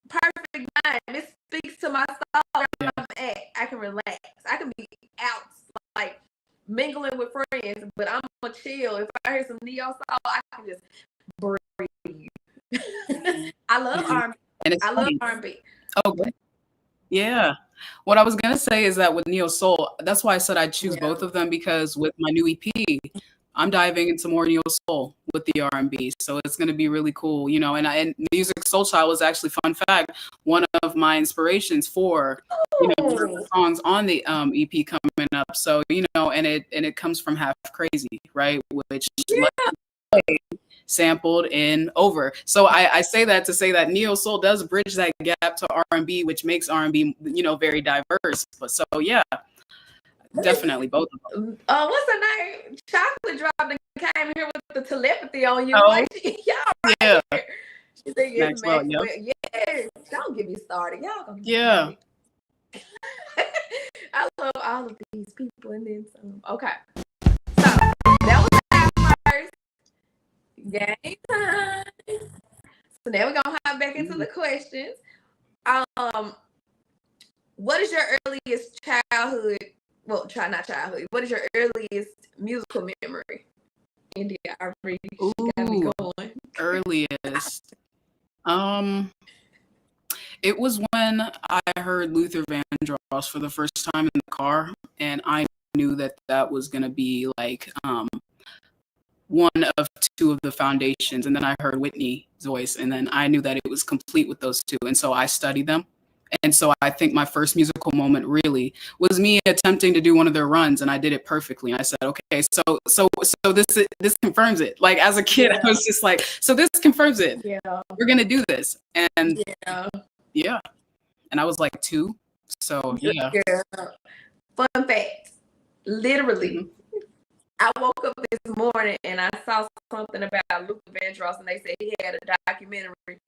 [SPEAKER 1] perfect mind. It speaks to my soul where I'm at. I can relax. I can be out like mingling with friends, but I'm gonna chill. If I hear some neo soul, I can just breathe. I love R&B.
[SPEAKER 2] And it's
[SPEAKER 1] I love
[SPEAKER 2] funny.
[SPEAKER 1] R&B.
[SPEAKER 2] Okay. Yeah. What I was gonna say is that with neo soul, that's why I said I'd choose both of them because with my new EP, I'm diving into more neo soul with the R&B. So it's gonna be really cool, and Music Soul Child was actually, fun fact, one of my inspirations for the songs on the EP coming up. So and it comes from Half Crazy, right? Which
[SPEAKER 1] Yeah.
[SPEAKER 2] sampled in over. So I say that to say that neo soul does bridge that gap to R&B, which makes R&B, very diverse. But so yeah, definitely both of them.
[SPEAKER 1] What's her name? Chocolate Drop that came here with the telepathy on you.
[SPEAKER 2] Oh,
[SPEAKER 1] Like, y'all right
[SPEAKER 2] yeah.
[SPEAKER 1] here. She said, yes,
[SPEAKER 2] Maxwell,
[SPEAKER 1] Maxwell. Yes. Don't get me started. Y'all gonna get
[SPEAKER 2] Yeah.
[SPEAKER 1] I love all of these people and then some. Okay. So that was our first game time. So now we're gonna hop back into the questions. What is your earliest childhood? Well, not childhood. What is your earliest musical memory? India already got me going.
[SPEAKER 2] Earliest. It was when I heard Luther Vandross for the first time in the car, and I knew that that was going to be like one of two of the foundations. And then I heard Whitney's voice, and then I knew that it was complete with those two. And so I studied them. And so I think my first musical moment really was me attempting to do one of their runs, and I did it perfectly. And I said, okay, so this confirms it. Like as a kid, I was just like, so this confirms it.
[SPEAKER 1] Yeah.
[SPEAKER 2] We're gonna do this. And yeah. And I was like 2. So yeah.
[SPEAKER 1] Fun fact. Literally, I woke up this morning and I saw something about Luther Vandross, and they said he had a documentary.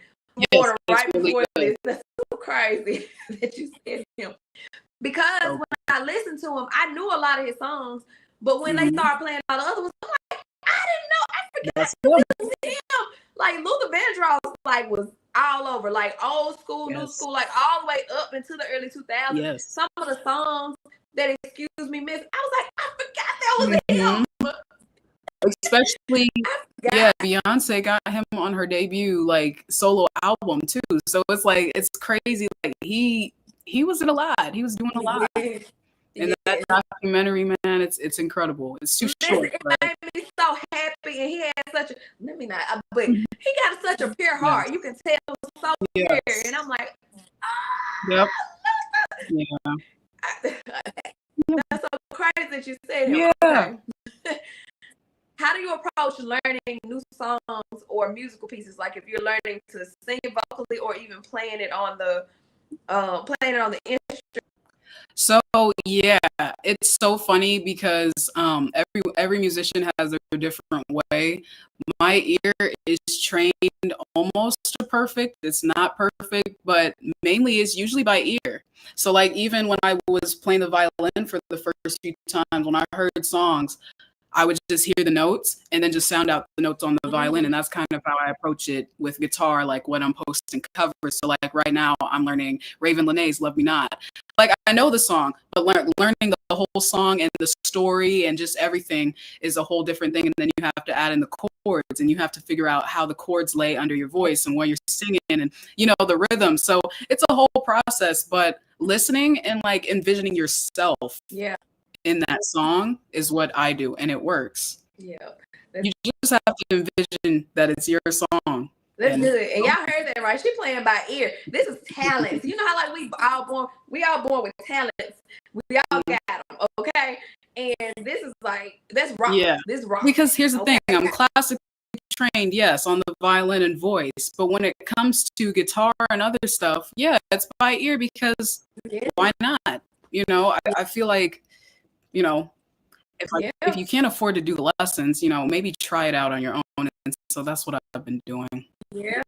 [SPEAKER 2] Yes,
[SPEAKER 1] right
[SPEAKER 2] really
[SPEAKER 1] before
[SPEAKER 2] good.
[SPEAKER 1] this. That's so crazy that you said him. Because when I listened to him, I knew a lot of his songs, but when they started playing all the other ones, I'm like, I didn't know. I forgot this was him. Like Luther Vandross, like was all over, like old school, new school, like all the way up into the early 2000s.
[SPEAKER 2] Yes.
[SPEAKER 1] Some of the songs that Excuse Me Miss, I was like, I forgot that was him.
[SPEAKER 2] Especially, Beyonce got him on her debut like solo album too. So it's like it's crazy. Like he was in a lot. He was doing a lot. And that documentary, man, it's incredible. It's too short.
[SPEAKER 1] It made me so happy, and he had such a but he got such a pure heart. You can tell it was so pure, and I'm like,
[SPEAKER 2] yep.
[SPEAKER 1] That's so crazy that you said him.
[SPEAKER 2] Yeah.
[SPEAKER 1] Okay. How do you approach learning new songs or musical pieces? Like if you're learning to sing it vocally or even playing it on the instrument.
[SPEAKER 2] So yeah, it's so funny because every musician has their different way. My ear is trained almost to perfect. It's not perfect, but mainly it's usually by ear. So like even when I was playing the violin for the first few times, when I heard songs, I would just hear the notes and then just sound out the notes on the violin. And that's kind of how I approach it with guitar, like when I'm posting covers. So like right now I'm learning Raven Lenae's Love Me Not. Like I know the song, but learning the whole song and the story and just everything is a whole different thing. And then you have to add in the chords, and you have to figure out how the chords lay under your voice and what you're singing and, the rhythm. So it's a whole process, but listening and like envisioning yourself in that song is what I do, and it works.
[SPEAKER 1] Yeah.
[SPEAKER 2] You just have to envision that it's your song.
[SPEAKER 1] That's good. And y'all heard that, right? She playing by ear. This is talent. You know how like we all born with talents. We all got them, okay? And this is like, that's rock.
[SPEAKER 2] Yeah.
[SPEAKER 1] This rock.
[SPEAKER 2] Because here's the thing, I'm classically trained, yes, on the violin and voice, but when it comes to guitar and other stuff, it's by ear because why not? I feel like, if you can't afford to do the lessons, maybe try it out on your own. And so that's what I've been doing.
[SPEAKER 1] Yeah.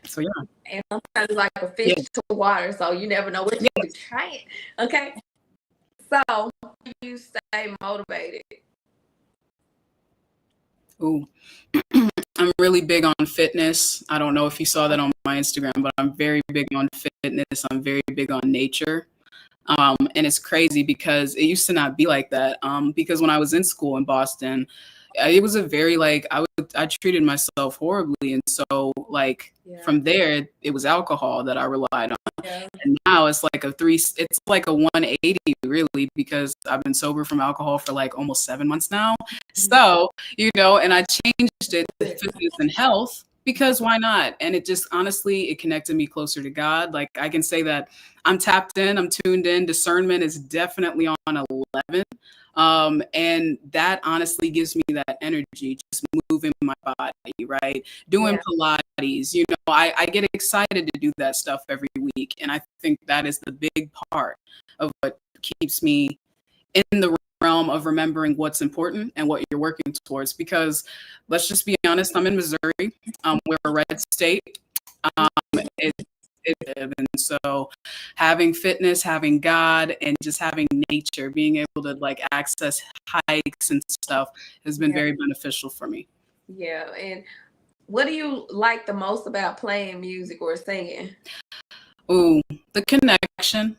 [SPEAKER 2] So yeah.
[SPEAKER 1] And sometimes it's like a fish to water, so you never know what you can try it. Okay. So you stay motivated.
[SPEAKER 2] Ooh. I'm really big on fitness. I don't know if you saw that on my Instagram, but I'm very big on fitness. I'm very big on nature. And it's crazy because it used to not be like that. Because when I was in school in Boston, it was a very I treated myself horribly. And so from there, it was alcohol that I relied on. Yeah. And now it's like it's like a 180 really, because I've been sober from alcohol for like almost 7 months now. So, and I changed it to fitness and health. Because why not? And it just honestly, it connected me closer to God. Like I can say that I'm tapped in, I'm tuned in. Discernment is definitely on 11. And that honestly gives me that energy, just moving my body, right? Doing
[SPEAKER 1] Yeah.
[SPEAKER 2] Pilates. You know, I get excited to do that stuff every week. And I think that is the big part of what keeps me in the realm of remembering what's important and what you're working towards. Because let's just be honest, I'm in Missouri. We're a red state. Um, it, and so having fitness, having God, and just having nature, being able to like access hikes and stuff has been
[SPEAKER 1] Yeah.
[SPEAKER 2] very beneficial for me.
[SPEAKER 1] Yeah. And what do you like the most about playing music or singing?
[SPEAKER 2] Ooh, the connection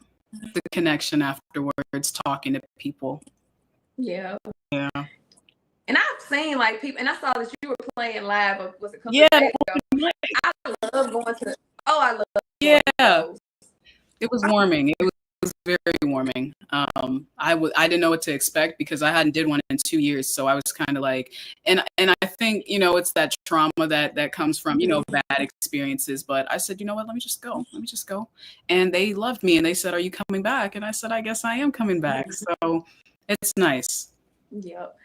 [SPEAKER 2] afterwards, talking to people.
[SPEAKER 1] Yeah.
[SPEAKER 2] Yeah.
[SPEAKER 1] And I've seen like people, and I saw that you were playing live. Was it a couple
[SPEAKER 2] Yeah.
[SPEAKER 1] of days ago? I love going to. Oh, I love
[SPEAKER 2] Yeah.
[SPEAKER 1] going to those.
[SPEAKER 2] It was warming. It was very warming. I didn't know what to expect because I hadn't did one in 2 years, so I was kind of like, and I think it's that trauma that comes from bad experiences. But I said, you know what, let me just go, and they loved me, and they said, are you coming back? And I said, I guess I am coming back. So it's nice.
[SPEAKER 1] Yep.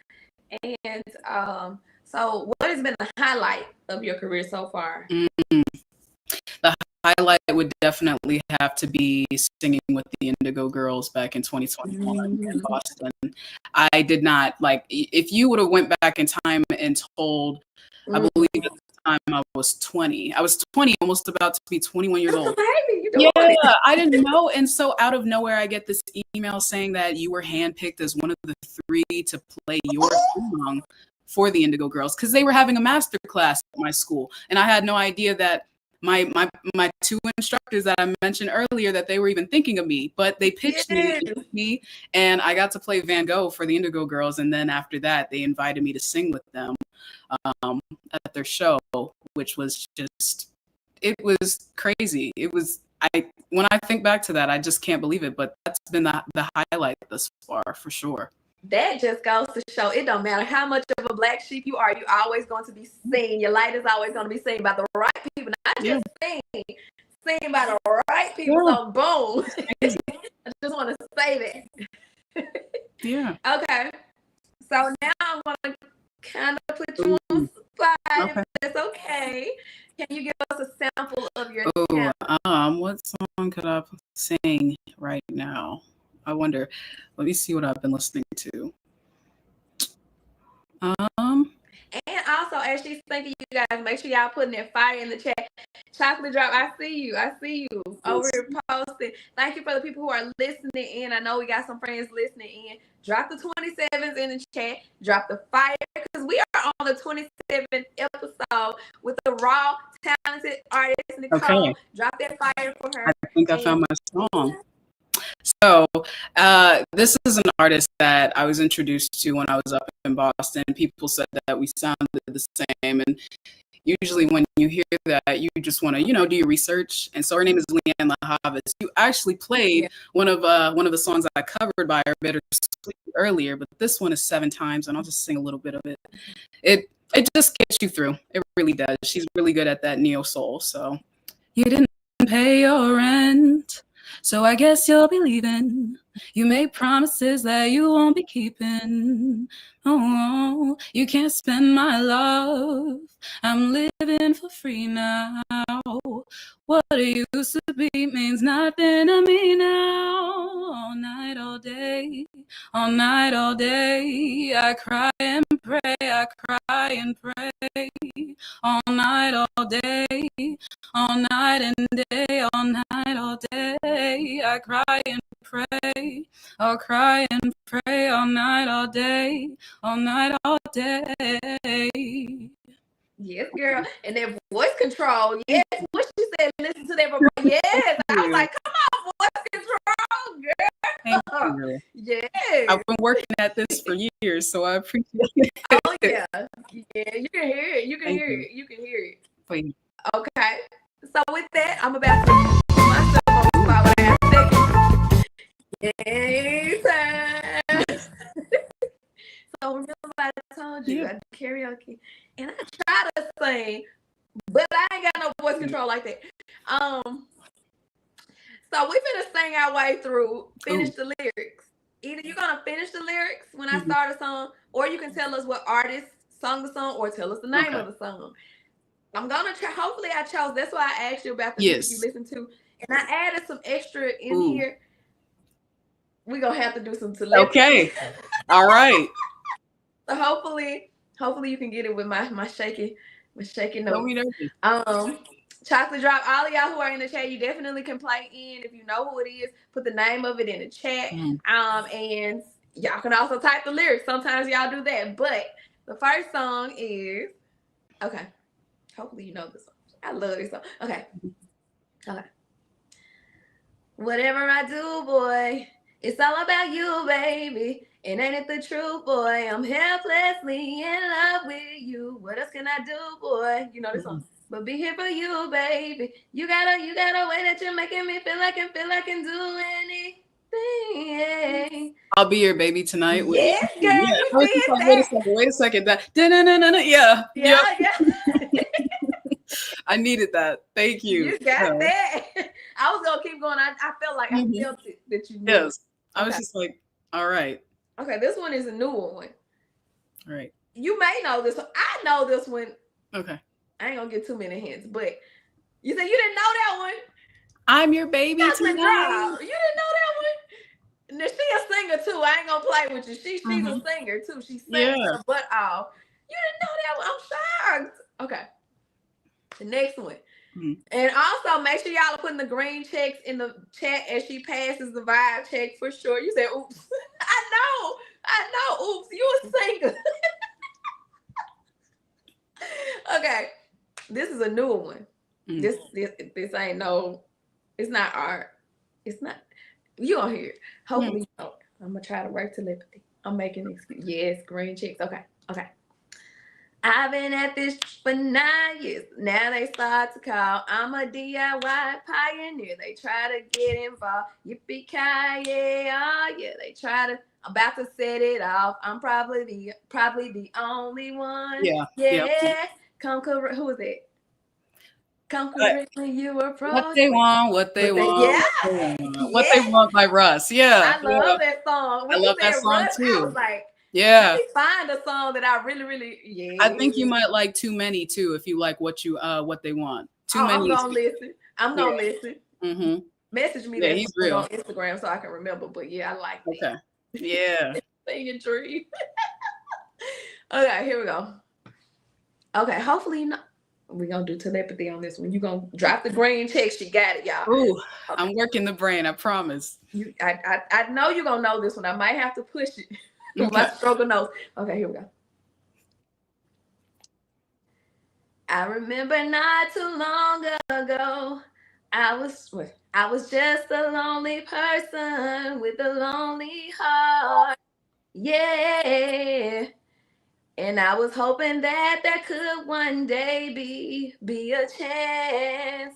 [SPEAKER 1] And so what has been the highlight of your career so far?
[SPEAKER 2] The highlight would definitely have to be singing with the Indigo Girls back in 2021 in Boston. I did not if you would have went back in time and told, I believe at the time I was 20. I was 20, almost about to be 21 years old. Yeah, I didn't know. And so out of nowhere, I get this email saying that you were handpicked as one of the 3 to play your song for the Indigo Girls because they were having a master class at my school. And I had no idea that my 2 instructors that I mentioned earlier, that they were even thinking of me, but they pitched me, and I got to play Van Gogh for the Indigo Girls. And then after that, they invited me to sing with them at their show, which was just, it was crazy. It was, when I think back to that, I just can't believe it, but that's been the highlight thus far for sure.
[SPEAKER 1] That just goes to show it don't matter how much of a black sheep you are, you always going to be seen. Your light is always going to be seen by the right people, not just seen by the right people. So boom. I just want to say that.
[SPEAKER 2] Yeah.
[SPEAKER 1] Okay. So now I want to kind of put you on the spot, if that's okay. Can you give us a sample of your talent?
[SPEAKER 2] What song could I sing right now? I wonder. Let me see what I've been listening to.
[SPEAKER 1] And also, as she's thinking, you guys, make sure y'all putting that fire in the chat. Chocolate Drop, I see you over here posting. Thank you for the people who are listening in. I know we got some friends listening in. Drop the 27s in the chat. Drop the fire, because we are on the 27th episode with the raw, talented artist Nyykole. Okay. Drop that fire for her.
[SPEAKER 2] I think I found my song. So this is an artist that I was introduced to when I was up in Boston. People said that we sounded the same, and usually when you hear that, you just want to, do your research. And so her name is Leanne LaHavis. You actually played one of the songs I covered by her, Better Sleep, earlier, but this one is 7 times, and I'll just sing a little bit of it. It just gets you through. It really does. She's really good at that neo soul. So you didn't pay your rent, so I guess you'll be leaving. You made promises that you won't be keeping. Oh, you can't spend my love. I'm living for free now. What it used to be means nothing to me now. All night, all day, all night, all day. I cry and pray, I cry and pray. All night, all day, all night and day, all night, all day. I cry and pray, I'll cry and pray all night, all day, all night, all day.
[SPEAKER 1] Yes, girl. And that voice control. Yes. What she said, listen to that. Yes. I was like, come on, voice control, girl.
[SPEAKER 2] Thank you.
[SPEAKER 1] Yes.
[SPEAKER 2] I've been working at this for years, so I appreciate it.
[SPEAKER 1] Oh, yeah. Yeah, you can hear it. You can hear it. You can hear it.
[SPEAKER 2] Please.
[SPEAKER 1] Okay. So with that, I'm about to put myself on the spot with a second. Yes. So remember I told you I do karaoke, and I try to sing, but I ain't got no voice control like that. So we finna sing our way through, finish the lyrics. Either you're gonna finish the lyrics when I start a song, or you can tell us what artist sung the song, or tell us the name of the song. I'm gonna try. Hopefully, I chose. That's why I asked you about the music you listen to, and I added some extra in here. We're gonna have to do some telepathy.
[SPEAKER 2] Okay. All right.
[SPEAKER 1] So hopefully you can get it with my shaky notes. Chocolate Drop, all of y'all who are in the chat, you definitely can play in. If you know who it is, put the name of it in the chat. And y'all can also type the lyrics. Sometimes y'all do that. But the first song is, okay. Hopefully you know this song. I love this song. Okay. Whatever I do, boy, it's all about you, baby. And ain't it the truth, boy? I'm helplessly in love with you. What else can I do, boy? You know this song. But be here for you, baby. You got a way that you're making me feel like I can do anything.
[SPEAKER 2] I'll be your baby tonight.
[SPEAKER 1] Yes, girl,
[SPEAKER 2] yeah.
[SPEAKER 1] you did that.
[SPEAKER 2] Wait a second. Yeah. I needed that. Thank you.
[SPEAKER 1] You got that. I was gonna keep going. I felt like I felt it that you knew.
[SPEAKER 2] Yes. I was just like, all right.
[SPEAKER 1] Okay, this one is a new one.
[SPEAKER 2] All right.
[SPEAKER 1] You may know this one. I know this one.
[SPEAKER 2] Okay.
[SPEAKER 1] I ain't gonna get too many hints, but you said you didn't know that one.
[SPEAKER 2] I'm your baby tonight.
[SPEAKER 1] You didn't know that one. Now, she a singer too. I ain't gonna play with you. She's a singer too. She sings her butt off. You didn't know that one. I'm shocked. Okay. The next one. And also make sure y'all are putting the green checks in the chat as she passes the vibe check for sure. You said, oops. I know. Oops, you a singer. Okay. This is a newer one. This ain't no, it's not art. It's not, you gonna hear it. Hopefully you know. I'm gonna try to work telepathy. I'm making an excuse. Yes, green checks. Okay. I've been at this for 9 years. Now they start to call. I'm a DIY pioneer. They try to get involved. Yippee-ki-yay, oh yeah. They try to, I'm about to set it off. I'm probably the only one. Yeah. Conquer, who is it? Conquering you approach.
[SPEAKER 2] What they want.
[SPEAKER 1] Yeah.
[SPEAKER 2] What they want by Russ. Yeah.
[SPEAKER 1] I love that song.
[SPEAKER 2] I love that song
[SPEAKER 1] Russ,
[SPEAKER 2] too.
[SPEAKER 1] I was like,
[SPEAKER 2] yeah.
[SPEAKER 1] let me find a song that I really,
[SPEAKER 2] I think you might like Too Many too, if you like what they want. Too Many.
[SPEAKER 1] I'm gonna listen. Message me that
[SPEAKER 2] he's real
[SPEAKER 1] on Instagram so I can remember. But yeah, I like that.
[SPEAKER 2] Okay. Yeah.
[SPEAKER 1] Singing tree. Okay, here we go. Okay, hopefully we're gonna do telepathy on this one. You're gonna drop the green check. She got it, y'all.
[SPEAKER 2] Ooh, okay. I'm working the brain, I promise.
[SPEAKER 1] I know you're gonna know this one. I might have to push it. My struggle nose. Okay, here we go. I remember not too long ago, I was just a lonely person with a lonely heart. Yeah. And I was hoping that there could one day be a chance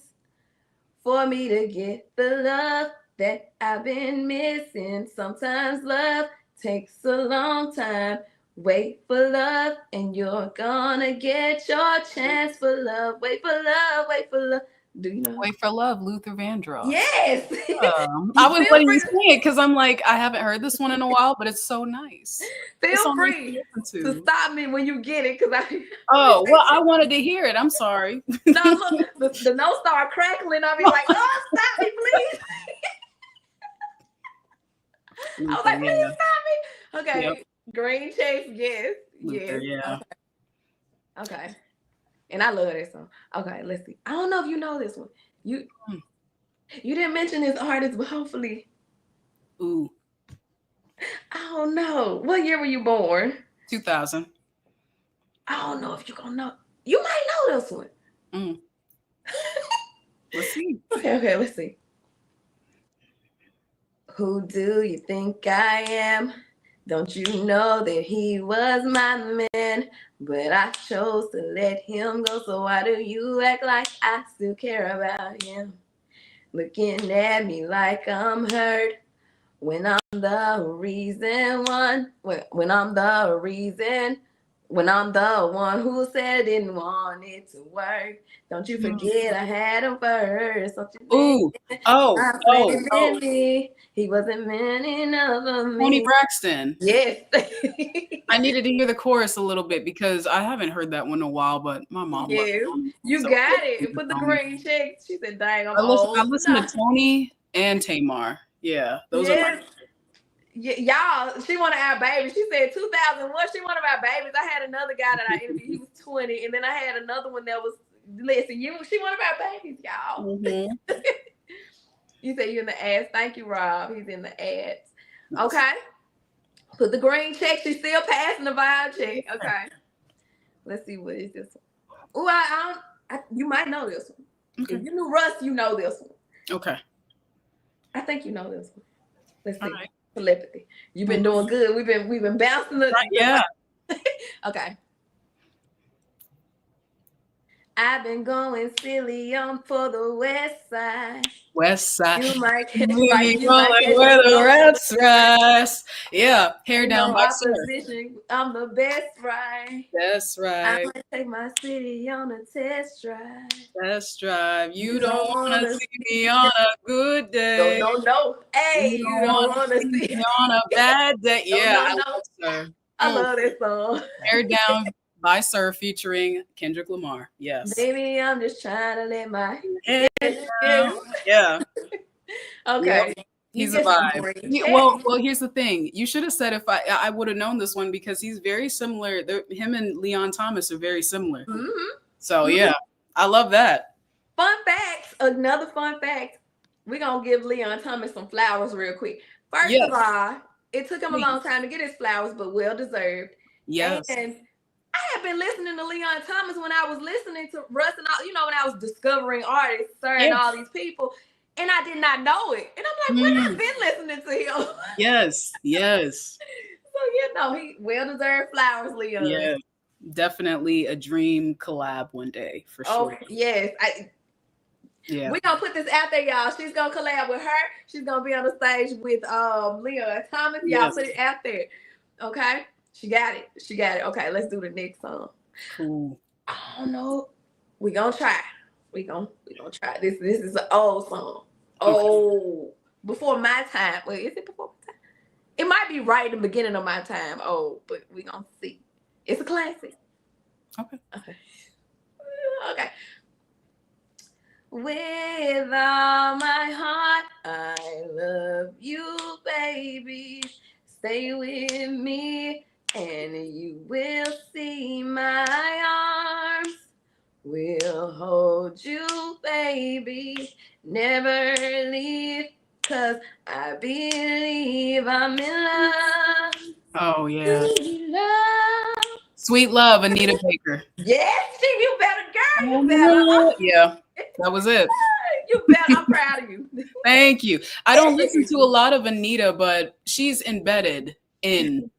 [SPEAKER 1] for me to get the love that I've been missing. Sometimes love takes a long time. Wait for love, and you're gonna get your chance for love. Wait for love. Do you know?
[SPEAKER 2] Wait for Love, Luther Vandross.
[SPEAKER 1] Yes.
[SPEAKER 2] I was letting you sing it because I'm like, I haven't heard this one in a while, but it's so nice.
[SPEAKER 1] Feel free to stop me when you get it, because
[SPEAKER 2] I wanted to hear it. I'm sorry.
[SPEAKER 1] No, look, the notes start crackling. I'll be like, oh, stop me, please. I was like, please stop me. Okay. Yep. Green chase, yes.
[SPEAKER 2] Yeah.
[SPEAKER 1] Okay. And I love that song. Okay, let's see. I don't know if you know this one. You didn't mention this artist, but hopefully.
[SPEAKER 2] Ooh.
[SPEAKER 1] I don't know. What year were you born?
[SPEAKER 2] 2000.
[SPEAKER 1] I don't know if you're gonna know. You might know this one.
[SPEAKER 2] Let's see.
[SPEAKER 1] Okay, let's see. Who do you think I am? Don't you know that he was my man? But I chose to let him go, so why do you act like I still care about him? Looking at me like I'm hurt when I'm the reason When I'm the one who said I didn't want it to work. Don't you forget I had him first. Don't you
[SPEAKER 2] Ooh.
[SPEAKER 1] think
[SPEAKER 2] Oh,
[SPEAKER 1] I
[SPEAKER 2] oh,
[SPEAKER 1] played
[SPEAKER 2] oh.
[SPEAKER 1] me? He wasn't man enough of
[SPEAKER 2] Tony
[SPEAKER 1] me.
[SPEAKER 2] Braxton.
[SPEAKER 1] Yes.
[SPEAKER 2] I needed to hear the chorus a little bit because I haven't heard that one in a while, but my mom loves
[SPEAKER 1] Yes.
[SPEAKER 2] Tony.
[SPEAKER 1] You
[SPEAKER 2] So
[SPEAKER 1] got it. Put the
[SPEAKER 2] Tony.
[SPEAKER 1] green check. She said, dang, I'm
[SPEAKER 2] I
[SPEAKER 1] old.
[SPEAKER 2] listen to
[SPEAKER 1] No.
[SPEAKER 2] Tony and Tamar. Yeah, those are my
[SPEAKER 1] Yes. Y'all, she wanted our baby. She said 2001. She wanted our babies. I had another guy that I interviewed. He was 20, and then I had another one that was listen. She wanted our babies, y'all.
[SPEAKER 2] Mm-hmm.
[SPEAKER 1] You said you in the ads. Thank you, Rob. He's in the ads. Okay. Put the green check. She's still passing the vibe check. Okay. Let's see what is this one. Oh, you might know this one.
[SPEAKER 2] Okay.
[SPEAKER 1] If you knew Russ, you know this one.
[SPEAKER 2] Okay.
[SPEAKER 1] I think you know this one. Let's see.
[SPEAKER 2] Right.
[SPEAKER 1] Telepathy. You've been doing good. We've been bouncing the
[SPEAKER 2] Yeah.
[SPEAKER 1] Okay. I've been going silly on for the west side.
[SPEAKER 2] West Side.
[SPEAKER 1] You might catch
[SPEAKER 2] Really
[SPEAKER 1] you might catch
[SPEAKER 2] where
[SPEAKER 1] me
[SPEAKER 2] the
[SPEAKER 1] on
[SPEAKER 2] rats rise. Yeah, hair
[SPEAKER 1] ain't
[SPEAKER 2] down
[SPEAKER 1] no
[SPEAKER 2] by Surf.
[SPEAKER 1] opposition. I'm the best, right?
[SPEAKER 2] That's
[SPEAKER 1] I
[SPEAKER 2] right.
[SPEAKER 1] might take my city on a test drive.
[SPEAKER 2] Test drive. You
[SPEAKER 1] You
[SPEAKER 2] don't
[SPEAKER 1] don't
[SPEAKER 2] want to
[SPEAKER 1] wanna
[SPEAKER 2] see me on a good day.
[SPEAKER 1] no. Hey,
[SPEAKER 2] You
[SPEAKER 1] you
[SPEAKER 2] don't
[SPEAKER 1] don't
[SPEAKER 2] want to
[SPEAKER 1] wanna
[SPEAKER 2] see
[SPEAKER 1] see.
[SPEAKER 2] me on a bad day. Yeah, I
[SPEAKER 1] No.
[SPEAKER 2] love Surf.
[SPEAKER 1] I love that song.
[SPEAKER 2] Hair down by Surf featuring Kendrick Lamar. Yes.
[SPEAKER 1] Baby, I'm just trying to let my
[SPEAKER 2] Head
[SPEAKER 1] yes.
[SPEAKER 2] down. Yeah.
[SPEAKER 1] Okay.
[SPEAKER 2] Yep.
[SPEAKER 1] You
[SPEAKER 2] He's a
[SPEAKER 1] get some
[SPEAKER 2] vibe.
[SPEAKER 1] green
[SPEAKER 2] Well,
[SPEAKER 1] check.
[SPEAKER 2] here's the thing. You should have said if I would have known this one because he's very similar. Him and Leon Thomas are very similar.
[SPEAKER 1] Mm-hmm.
[SPEAKER 2] So yeah, I love that.
[SPEAKER 1] Fun facts. Another fun fact. We're gonna give Leon Thomas some flowers real quick. First
[SPEAKER 2] Yes.
[SPEAKER 1] of all, it took him a
[SPEAKER 2] Please.
[SPEAKER 1] long time to get his flowers, but well deserved.
[SPEAKER 2] Yes.
[SPEAKER 1] And I had been listening to Leon Thomas when I was listening to Russ and all, when I was discovering artists, sir, and all these people, and I did not know it. And I'm like, when I've been listening to him.
[SPEAKER 2] Yes. Yes.
[SPEAKER 1] So he well deserved flowers, Leon.
[SPEAKER 2] Yeah. Definitely a dream collab one day for sure.
[SPEAKER 1] Oh yes.
[SPEAKER 2] Yeah.
[SPEAKER 1] We're gonna put this out there, y'all. She's gonna collab with her. She's gonna be on the stage with Leon Thomas. Y'all put it out there. Okay. She got it. Okay, let's do the next song.
[SPEAKER 2] Cool.
[SPEAKER 1] I don't know. We gonna try. We gonna try. This is an old song. Oh, before my time. Wait, is it before my time? It might be right in the beginning of my time. Oh, but we gonna see. It's a classic.
[SPEAKER 2] Okay.
[SPEAKER 1] Okay. With all my heart, I love you, baby. Stay with me, and you will see my arms. We'll hold you, baby. Never leave, 'cause I believe I'm in love.
[SPEAKER 2] Oh yeah.
[SPEAKER 1] Sweet love.
[SPEAKER 2] Sweet Love, Anita Baker.
[SPEAKER 1] Yes, you better, girl. You better.
[SPEAKER 2] Yeah, that was it.
[SPEAKER 1] You better. I'm proud of you.
[SPEAKER 2] Thank you. I don't listen to a lot of Anita, but she's embedded in,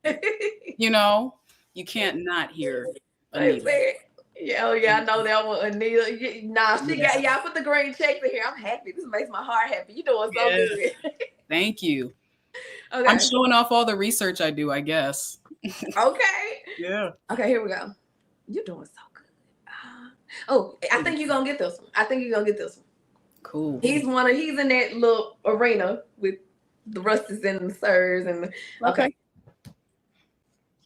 [SPEAKER 2] you can't not hear Anita.
[SPEAKER 1] Yeah, I know that one, Anita. Nah, she got y'all put the green check in here. I'm happy. This makes my heart happy. You doing so good.
[SPEAKER 2] Thank you.
[SPEAKER 1] Okay.
[SPEAKER 2] I'm showing off all the research I do, I guess.
[SPEAKER 1] Okay.
[SPEAKER 2] Yeah.
[SPEAKER 1] Okay, here we go. You're doing so good. I think you're gonna get this one.
[SPEAKER 2] Cool.
[SPEAKER 1] He's in that little arena with the Rusties and the Sirs and okay.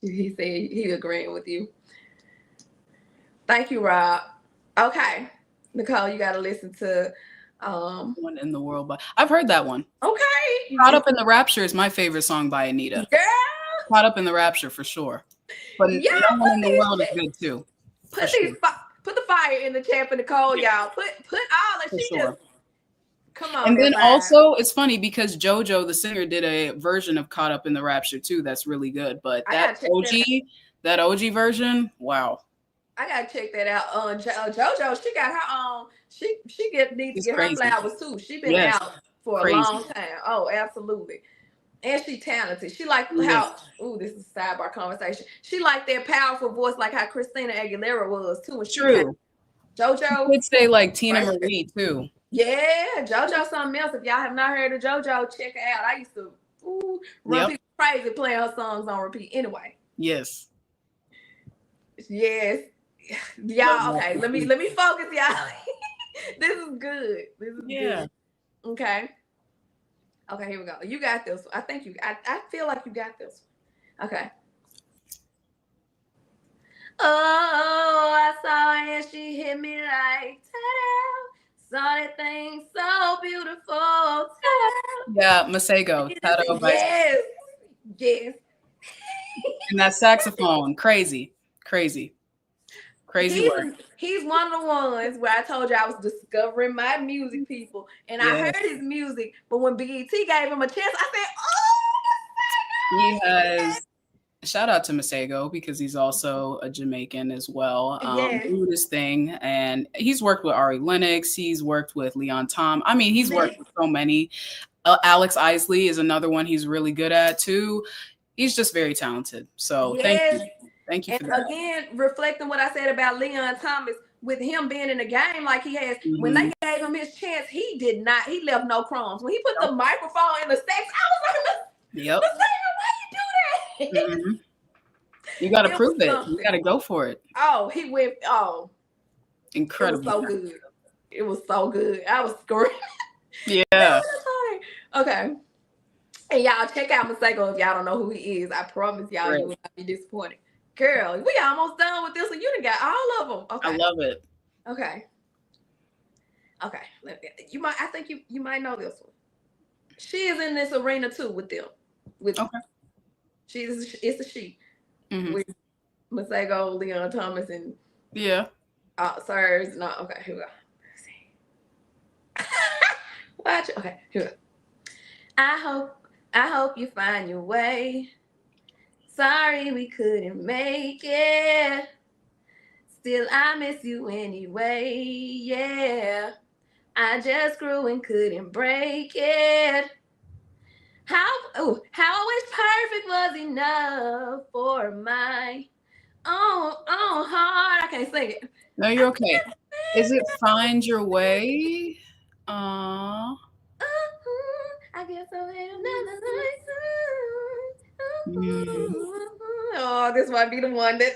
[SPEAKER 1] He said he agreeing with you. Thank you, Rob. Okay. Nyykole, you gotta listen to
[SPEAKER 2] One in the World by I've heard that one.
[SPEAKER 1] Okay.
[SPEAKER 2] Caught Up in the Rapture is my favorite song by Anita.
[SPEAKER 1] Girl.
[SPEAKER 2] Caught Up in the Rapture for sure. But No One in the World is good too.
[SPEAKER 1] Put the fire in the chat for Nyykole, y'all. Put all that. She just come on.
[SPEAKER 2] And then also, it's funny because JoJo, the singer, did a version of Caught Up in the Rapture too. That's really good. But that OG version, wow.
[SPEAKER 1] I gotta check that out. JoJo, she got her own. She needs to get her flowers too. She been out for a long time. Oh, absolutely. And she talented. She like how. Ooh, this is a sidebar conversation. She like that powerful voice, like how Christina Aguilera was too.
[SPEAKER 2] True.
[SPEAKER 1] JoJo.
[SPEAKER 2] You could say like Tina Marie too.
[SPEAKER 1] Yeah, JoJo something else. If y'all have not heard of JoJo, check her out. I used to run people crazy playing her songs on repeat. Anyway.
[SPEAKER 2] Yes.
[SPEAKER 1] Yes. Y'all, okay. Let me focus, y'all. This is good. This is
[SPEAKER 2] Yeah.
[SPEAKER 1] good. Okay. Okay, here we go. You got this one. I feel like you got this one. Okay. Oh, I saw her and she hit me like ta-da. Saw that thing so beautiful. Ta-da.
[SPEAKER 2] Yeah, Masego.
[SPEAKER 1] Yes. Yes.
[SPEAKER 2] And that saxophone, crazy work.
[SPEAKER 1] He's one of the ones where I told you I was discovering my music, people, and I
[SPEAKER 2] Yeah,
[SPEAKER 1] heard his music, but when BET gave him a chance, I said,
[SPEAKER 2] he has. Shout out to Masego because he's also a Jamaican as well.
[SPEAKER 1] "Oh yes,
[SPEAKER 2] Do his thing, and he's worked with Ari Lennox. He's worked with Leon Tom. I mean, he's worked
[SPEAKER 1] man,
[SPEAKER 2] with so many. Alex Isley is another one he's really good at too. He's just very talented. So
[SPEAKER 1] yes."
[SPEAKER 2] thank you
[SPEAKER 1] And
[SPEAKER 2] for that.
[SPEAKER 1] again, reflecting what I said about Leon Thomas, with him being in the game like he has, when they gave him his chance, he left no crumbs. When he put the microphone in the sex, I was like,
[SPEAKER 2] Yep.
[SPEAKER 1] why you do that?
[SPEAKER 2] Mm-hmm. You got to prove it. You got to go for it.
[SPEAKER 1] Oh, he went. Oh,
[SPEAKER 2] incredible.
[SPEAKER 1] It was so good. It was so good. I was screaming.
[SPEAKER 2] Yeah.
[SPEAKER 1] Okay. And y'all check out Masego if y'all don't know who he is. I promise y'all
[SPEAKER 2] Right.
[SPEAKER 1] you will not be disappointed. Girl, we almost done with this one. You done got all of them. Okay.
[SPEAKER 2] I love it.
[SPEAKER 1] Okay. Okay. I think you might know this one. She is in this arena too with them.
[SPEAKER 2] Okay.
[SPEAKER 1] It's a she.
[SPEAKER 2] Mm-hmm.
[SPEAKER 1] With Masego, Leon Thomas, and
[SPEAKER 2] yeah.
[SPEAKER 1] Sirs. No, okay, here we go. Let's see. Watch. Okay, here we go. I hope you find your way. Sorry we couldn't make it. Still I miss you anyway. Yeah. I just grew and couldn't break it. How wish perfect was enough for my heart. I can't sing it.
[SPEAKER 2] No, you're okay. Is it Find Your Way? Aww.
[SPEAKER 1] I guess I'll have another life. Oh, this might be the one that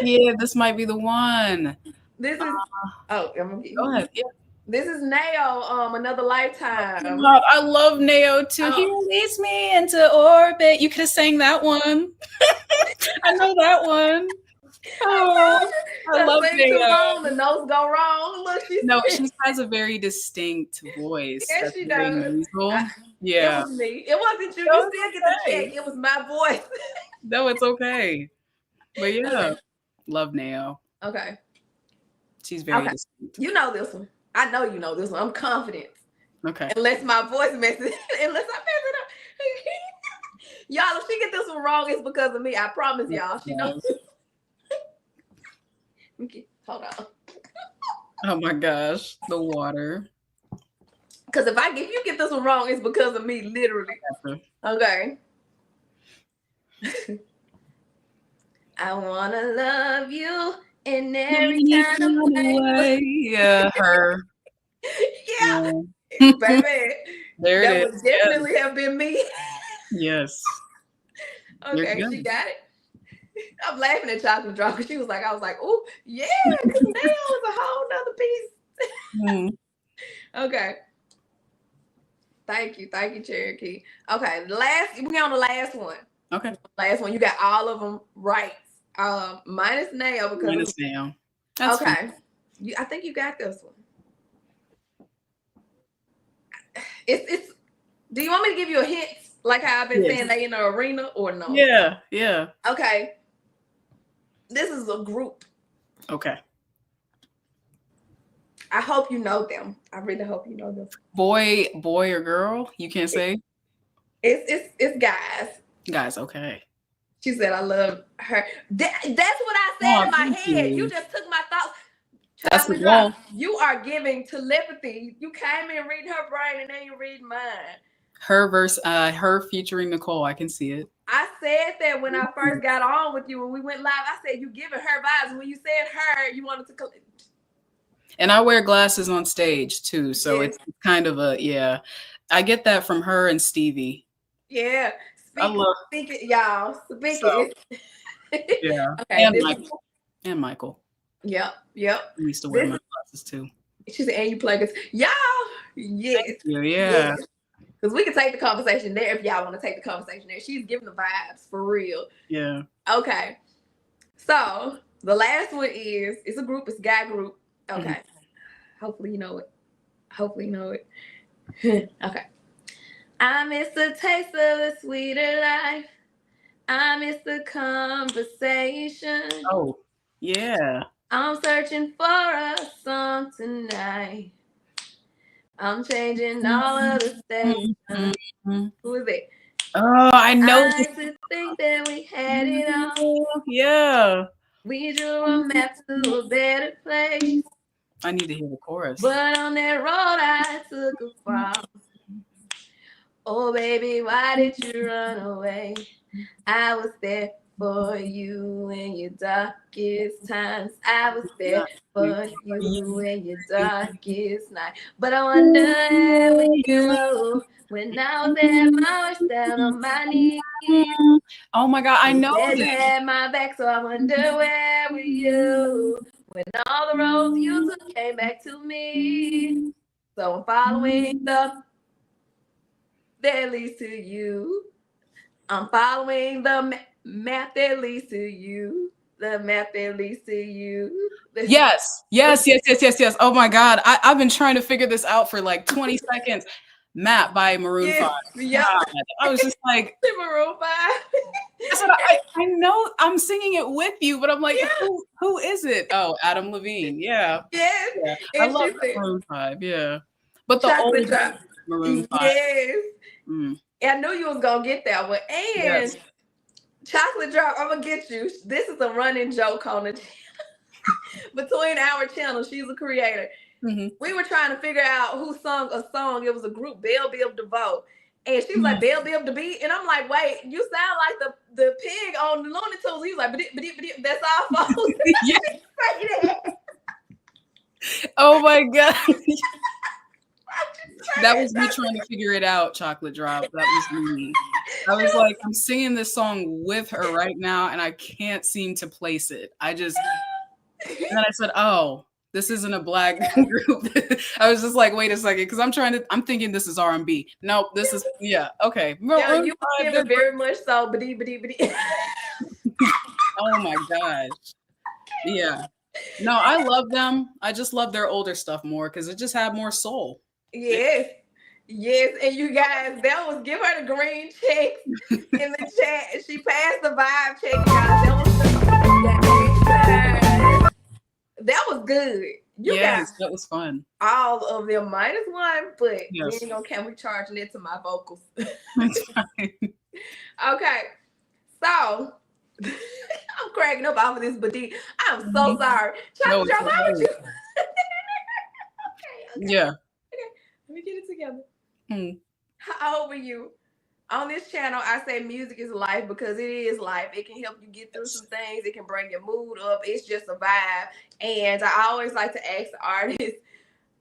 [SPEAKER 2] yeah, this might be the one.
[SPEAKER 1] This is
[SPEAKER 2] go ahead. Yeah.
[SPEAKER 1] This is Nao, Another Lifetime.
[SPEAKER 2] Oh God, I love Nao too. He released me into orbit. You could have sang that one. I know that one. Oh, I love Nao.
[SPEAKER 1] The notes go wrong. Look,
[SPEAKER 2] she has a very distinct voice.
[SPEAKER 1] Yes, she does.
[SPEAKER 2] Yeah.
[SPEAKER 1] It was me. It wasn't you. You still get the check. It was my voice.
[SPEAKER 2] No, it's okay. But yeah, love Nao.
[SPEAKER 1] Okay.
[SPEAKER 2] She's very distinct.
[SPEAKER 1] You know this one. I know you know this one. I'm confident.
[SPEAKER 2] Okay.
[SPEAKER 1] Unless my voice messes, unless I mess it up. Y'all, if she get this one wrong, it's because of me. I promise y'all. She knows. Okay, hold on.
[SPEAKER 2] Oh my gosh, the water.
[SPEAKER 1] Because if you get this one wrong, it's because of me, literally. Okay. I wanna love you in every kind of way.
[SPEAKER 2] Yeah, her.
[SPEAKER 1] Yeah. Baby.
[SPEAKER 2] There
[SPEAKER 1] that
[SPEAKER 2] it is.
[SPEAKER 1] Would definitely have been me.
[SPEAKER 2] Yes.
[SPEAKER 1] Okay, she got it. I'm laughing at Chocolate Drop because I was like, oh, yeah, this nail is a whole nother piece. Okay. Thank you, Cherokee. Okay, we on the last one.
[SPEAKER 2] Okay.
[SPEAKER 1] Last one. You got all of them right. Minus Nail because
[SPEAKER 2] minus Nail.
[SPEAKER 1] That's okay. I think you got this one. It's. Do you want me to give you a hint, like how I've been saying they in the arena, or no?
[SPEAKER 2] Yeah.
[SPEAKER 1] Okay. This is a group.
[SPEAKER 2] Okay.
[SPEAKER 1] I hope you know them. I really hope you know them.
[SPEAKER 2] Boy or girl? You can't say.
[SPEAKER 1] It's guys.
[SPEAKER 2] Guys, okay.
[SPEAKER 1] She said, "I love her." That's what I said in my head. You just took my thoughts.
[SPEAKER 2] That's the goal.
[SPEAKER 1] You are giving telepathy. You came in reading her brain, and then you read mine.
[SPEAKER 2] Her featuring Nyykole. I can see it.
[SPEAKER 1] I said that when I first got on with you when we went live. I said you giving her vibes. When you said her, you wanted to.
[SPEAKER 2] And I wear glasses on stage too, so it's kind of I get that from her and Stevie.
[SPEAKER 1] Yeah. Speak it, y'all. Speak it.
[SPEAKER 2] Yeah.
[SPEAKER 1] Okay,
[SPEAKER 2] And
[SPEAKER 1] this is
[SPEAKER 2] Michael. And Michael.
[SPEAKER 1] yep, yep.
[SPEAKER 2] He used to wear
[SPEAKER 1] This
[SPEAKER 2] my glasses too.
[SPEAKER 1] she said, and you play this. Y'all, yes,
[SPEAKER 2] Thank you.
[SPEAKER 1] yes.
[SPEAKER 2] Yeah.
[SPEAKER 1] Because we can take the conversation there if y'all want to take the conversation there. She's giving the vibes for real.
[SPEAKER 2] Yeah.
[SPEAKER 1] Okay. So the last one is it's a group, it's a guy group. Okay.
[SPEAKER 2] Mhm.
[SPEAKER 1] Hopefully you know it. Hopefully you know it. Okay. I miss the taste of a sweeter life. I miss the conversation.
[SPEAKER 2] Oh, yeah.
[SPEAKER 1] I'm searching for a song tonight. I'm changing all of the stations.
[SPEAKER 2] Mhm.
[SPEAKER 1] Who is it?
[SPEAKER 2] Oh, I know.
[SPEAKER 1] I like to think that we had it all.
[SPEAKER 2] Yeah.
[SPEAKER 1] We drew a map to a better place.
[SPEAKER 2] I need to hear the chorus.
[SPEAKER 1] But on that road I took a fall. Oh baby, why did you run away? I was there for you in your darkest times. I was there for you in your darkest night. But I wonder where you when I was at my worst down on my knees.
[SPEAKER 2] Oh my God, I
[SPEAKER 1] You
[SPEAKER 2] know
[SPEAKER 1] said you
[SPEAKER 2] this.
[SPEAKER 1] had my back, so I wonder where were you when all the roads you took came back to me. So I'm following the that leads to you. I'm following the map that leads to you. The map that leads to you.
[SPEAKER 2] Yes. Oh my God. I've been trying to figure this out for like 20 seconds. Map by Maroon 5.
[SPEAKER 1] Yep.
[SPEAKER 2] God. I was just like,
[SPEAKER 1] Maroon 5.
[SPEAKER 2] I said, I know I'm singing it with you, but I'm like, who is it? Oh, Adam Levine. Yeah.
[SPEAKER 1] Yes.
[SPEAKER 2] Yeah. I
[SPEAKER 1] And
[SPEAKER 2] love
[SPEAKER 1] she said,
[SPEAKER 2] Maroon 5. Yeah. But the
[SPEAKER 1] chocolate
[SPEAKER 2] old
[SPEAKER 1] drop.
[SPEAKER 2] Maroon 5.
[SPEAKER 1] Yes.
[SPEAKER 2] Mm.
[SPEAKER 1] I knew you was gonna get that one. And
[SPEAKER 2] Yes.
[SPEAKER 1] chocolate drop, I'm gonna get you. This is a running joke on the between our channels. She's a creator.
[SPEAKER 2] Mm-hmm.
[SPEAKER 1] We were trying to figure out who sung a song. It was a group, Bell Biv DeVoe. And she was like, Bell Biv DeVoe. And I'm like, wait, you sound like the pig on the Looney Tunes. He was like, but that's our fault.
[SPEAKER 2] Yeah. Oh my God. That was me trying to figure it out, Chocolate Drop. That was me. I was like, I'm singing this song with her right now, and I can't seem to place it. And then I said, oh, this isn't a Black group. I was just like, wait a second, because I'm thinking this is R&B. Nope, this is, yeah, okay.
[SPEAKER 1] Yeah, you give it very much so,
[SPEAKER 2] Oh my gosh. Yeah. No, I love them. I just love their older stuff more because it just had more soul.
[SPEAKER 1] Yes. Yes, and you guys, that was give her the green check in the chat. She passed the vibe check, guys. That was good. You
[SPEAKER 2] Yes,
[SPEAKER 1] guys,
[SPEAKER 2] that was fun.
[SPEAKER 1] all of them minus one, but
[SPEAKER 2] Yes.
[SPEAKER 1] we ain't gonna count. We charging it to my vocals.
[SPEAKER 2] That's fine.
[SPEAKER 1] Okay, so I'm cracking up off of this, but I'm so sorry.
[SPEAKER 2] No,
[SPEAKER 1] Chocolate Drop, how would you? Okay.
[SPEAKER 2] Yeah.
[SPEAKER 1] Let me get it together.
[SPEAKER 2] Hmm.
[SPEAKER 1] How old were you? On this channel, I say music is life because it is life. It can help you get through some things. It can bring your mood up. It's just a vibe. And I always like to ask the artists,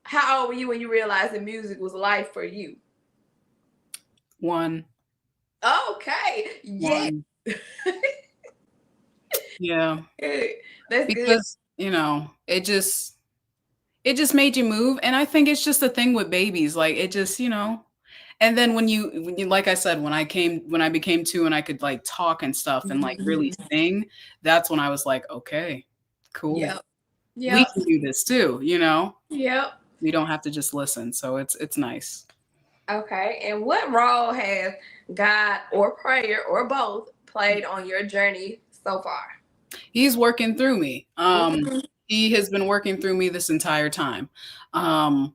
[SPEAKER 1] how old were you when you realized that music was life for you?
[SPEAKER 2] 1.
[SPEAKER 1] Okay. Yeah.
[SPEAKER 2] 1. Yeah.
[SPEAKER 1] That's
[SPEAKER 2] because,
[SPEAKER 1] good.
[SPEAKER 2] It just made you move. And I think it's just a thing with babies. Like it just, and then when you like I said, when I became 2 and I could like talk and stuff and like really sing, that's when I was like, okay, cool.
[SPEAKER 1] Yep.
[SPEAKER 2] We can do this too,
[SPEAKER 1] Yep.
[SPEAKER 2] We don't have to just listen. So it's nice.
[SPEAKER 1] Okay. And what role has God or prayer or both played on your journey so far?
[SPEAKER 2] He's working through me. He has been working through me this entire time. I've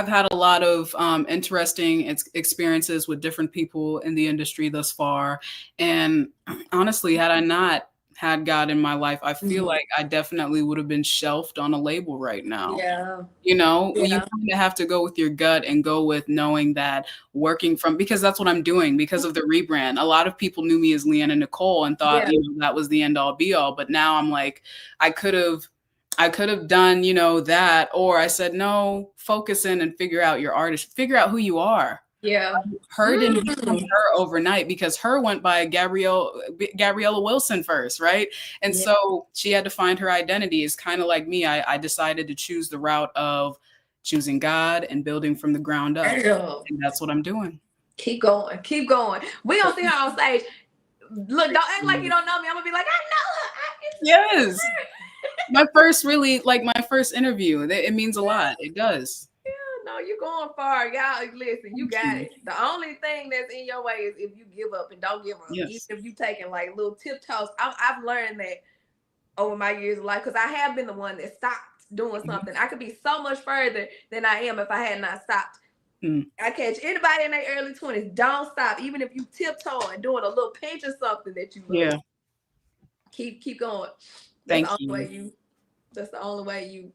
[SPEAKER 2] had a lot of interesting experiences with different people in the industry thus far. And honestly, had I not had God in my life, I feel like I definitely would have been shelved on a label right now.
[SPEAKER 1] Yeah.
[SPEAKER 2] You kind of have to go with your gut and go with knowing that because that's what I'm doing because of the rebrand. A lot of people knew me as Leanna Nyykole and thought, that was the end all be all. But now I'm like, I could have done, that, or I said, no, focus in and figure out your artist, figure out who you are.
[SPEAKER 1] Yeah.
[SPEAKER 2] Her didn't become her overnight because her went by Gabriella Wilson first, right? And
[SPEAKER 1] Yeah.
[SPEAKER 2] so she had to find her identity. It's kind of like me. I decided to choose the route of choosing God and building from the ground up.
[SPEAKER 1] Girl,
[SPEAKER 2] And that's what I'm doing.
[SPEAKER 1] keep going. Keep going. We don't see her on stage. Look, don't act like you don't know me. I'm gonna be like, I know her.
[SPEAKER 2] Yes. My first my first interview. It means a lot. It does.
[SPEAKER 1] No, you're going far. Y'all, listen, you got it. The only thing that's in your way is if you give up, and don't give up.
[SPEAKER 2] Yes.
[SPEAKER 1] Even if you taking like little tiptoes. I've learned that over my years of life, because I have been the one that stopped doing something. I could be so much further than I am if I had not stopped. I catch anybody in their early 20s, don't stop. Even if you tiptoe and doing a little pinch or something that you love.
[SPEAKER 2] Yeah.
[SPEAKER 1] Keep going.
[SPEAKER 2] Thank you.
[SPEAKER 1] That's the only way you,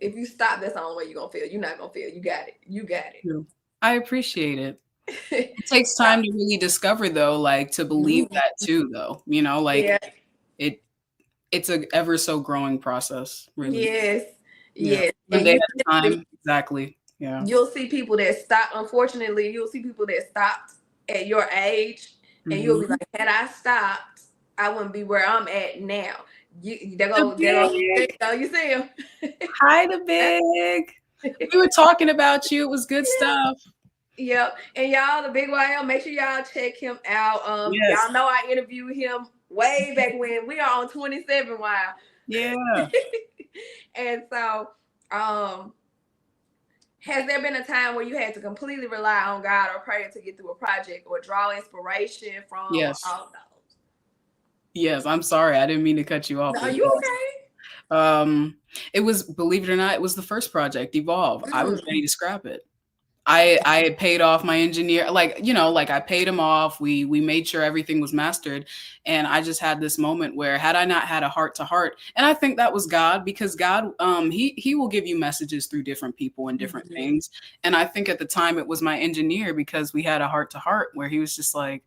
[SPEAKER 1] if you stop, that's the only way you're gonna feel. You're not gonna feel. You got it. You got it.
[SPEAKER 2] I appreciate it. It takes time to really discover, though, like to believe that too, though. You know, like it's a ever so growing process, really.
[SPEAKER 1] Yes.
[SPEAKER 2] Yeah.
[SPEAKER 1] Yes.
[SPEAKER 2] One day at a time. Exactly. Yeah.
[SPEAKER 1] You'll see people that stop. Unfortunately, you'll see people that stopped at your age, and you'll be like, had I stopped, I wouldn't be where I'm at now. You see him.
[SPEAKER 2] Hi, the big. We were talking about you. It was good stuff.
[SPEAKER 1] Yep. And y'all, the big YL, make sure y'all check him out. Y'all know I interviewed him way back when. We are on 27 Wild.
[SPEAKER 2] Yeah.
[SPEAKER 1] And so, has there been a time where you had to completely rely on God or prayer to get through a project or draw inspiration from all those?
[SPEAKER 2] Yes, I'm sorry. I didn't mean to cut you off.
[SPEAKER 1] Are you okay?
[SPEAKER 2] It was, believe it or not, it was the first project, Evolve. I was ready to scrap it. I had paid off my engineer, I paid him off. We made sure everything was mastered. And I just had this moment where had I not had a heart to heart, and I think that was God, because God, he will give you messages through different people and different things. And I think at the time it was my engineer, because we had a heart to heart where he was just like,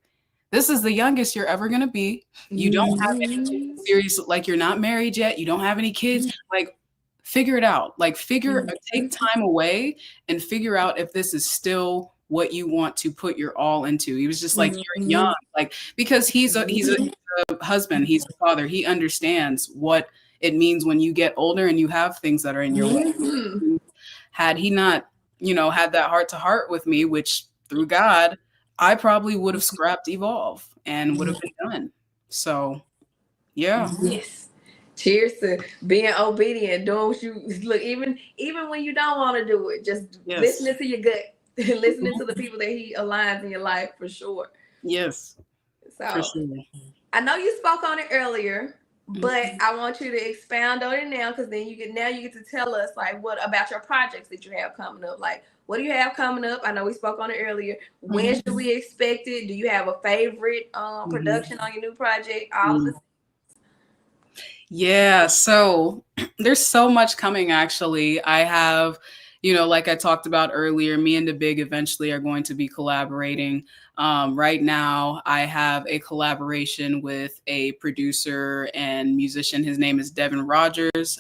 [SPEAKER 2] this is the youngest you're ever going to be. You don't have any serious, like you're not married yet. You don't have any kids. Like, figure it out. Like take time away and figure out if this is still what you want to put your all into. He was just like, you're young, like, because he's a husband, he's a father. He understands what it means when you get older and you have things that are in your way. Had he not, had that heart to heart with me, which through God, I probably would have scrapped Evolve and would have been done. So, yeah.
[SPEAKER 1] Yes. Cheers to being obedient, doing what you look, even when you don't want to do it, just listening to your gut, listening to the people that he aligns in your life, for sure.
[SPEAKER 2] Yes.
[SPEAKER 1] So for sure. I know you spoke on it earlier, but I want you to expound on it now, because then you get to tell us like what about your projects that you have coming up. Like, what do you have coming up? I know we spoke on it earlier. When should we expect it? Do you have a favorite production on your new project? All of this.
[SPEAKER 2] Yeah, so there's so much coming, actually. I have, like I talked about earlier, me and the Big eventually are going to be collaborating. Right now, I have a collaboration with a producer and musician. His name is Devin Rogers.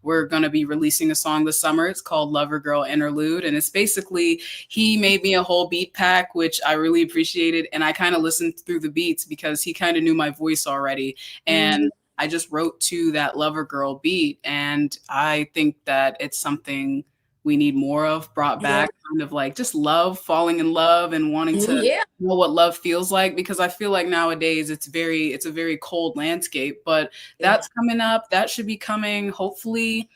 [SPEAKER 2] We're going to be releasing a song this summer. It's called Lover Girl Interlude. And it's basically, he made me a whole beat pack, which I really appreciated. And I kind of listened through the beats because he kind of knew my voice already. And I just wrote to that Lover Girl beat. And I think that it's something we need more of, brought back, kind of like just love, falling in love and wanting to know what love feels like, because I feel like nowadays it's a very cold landscape, but that's coming up. That should be coming hopefully,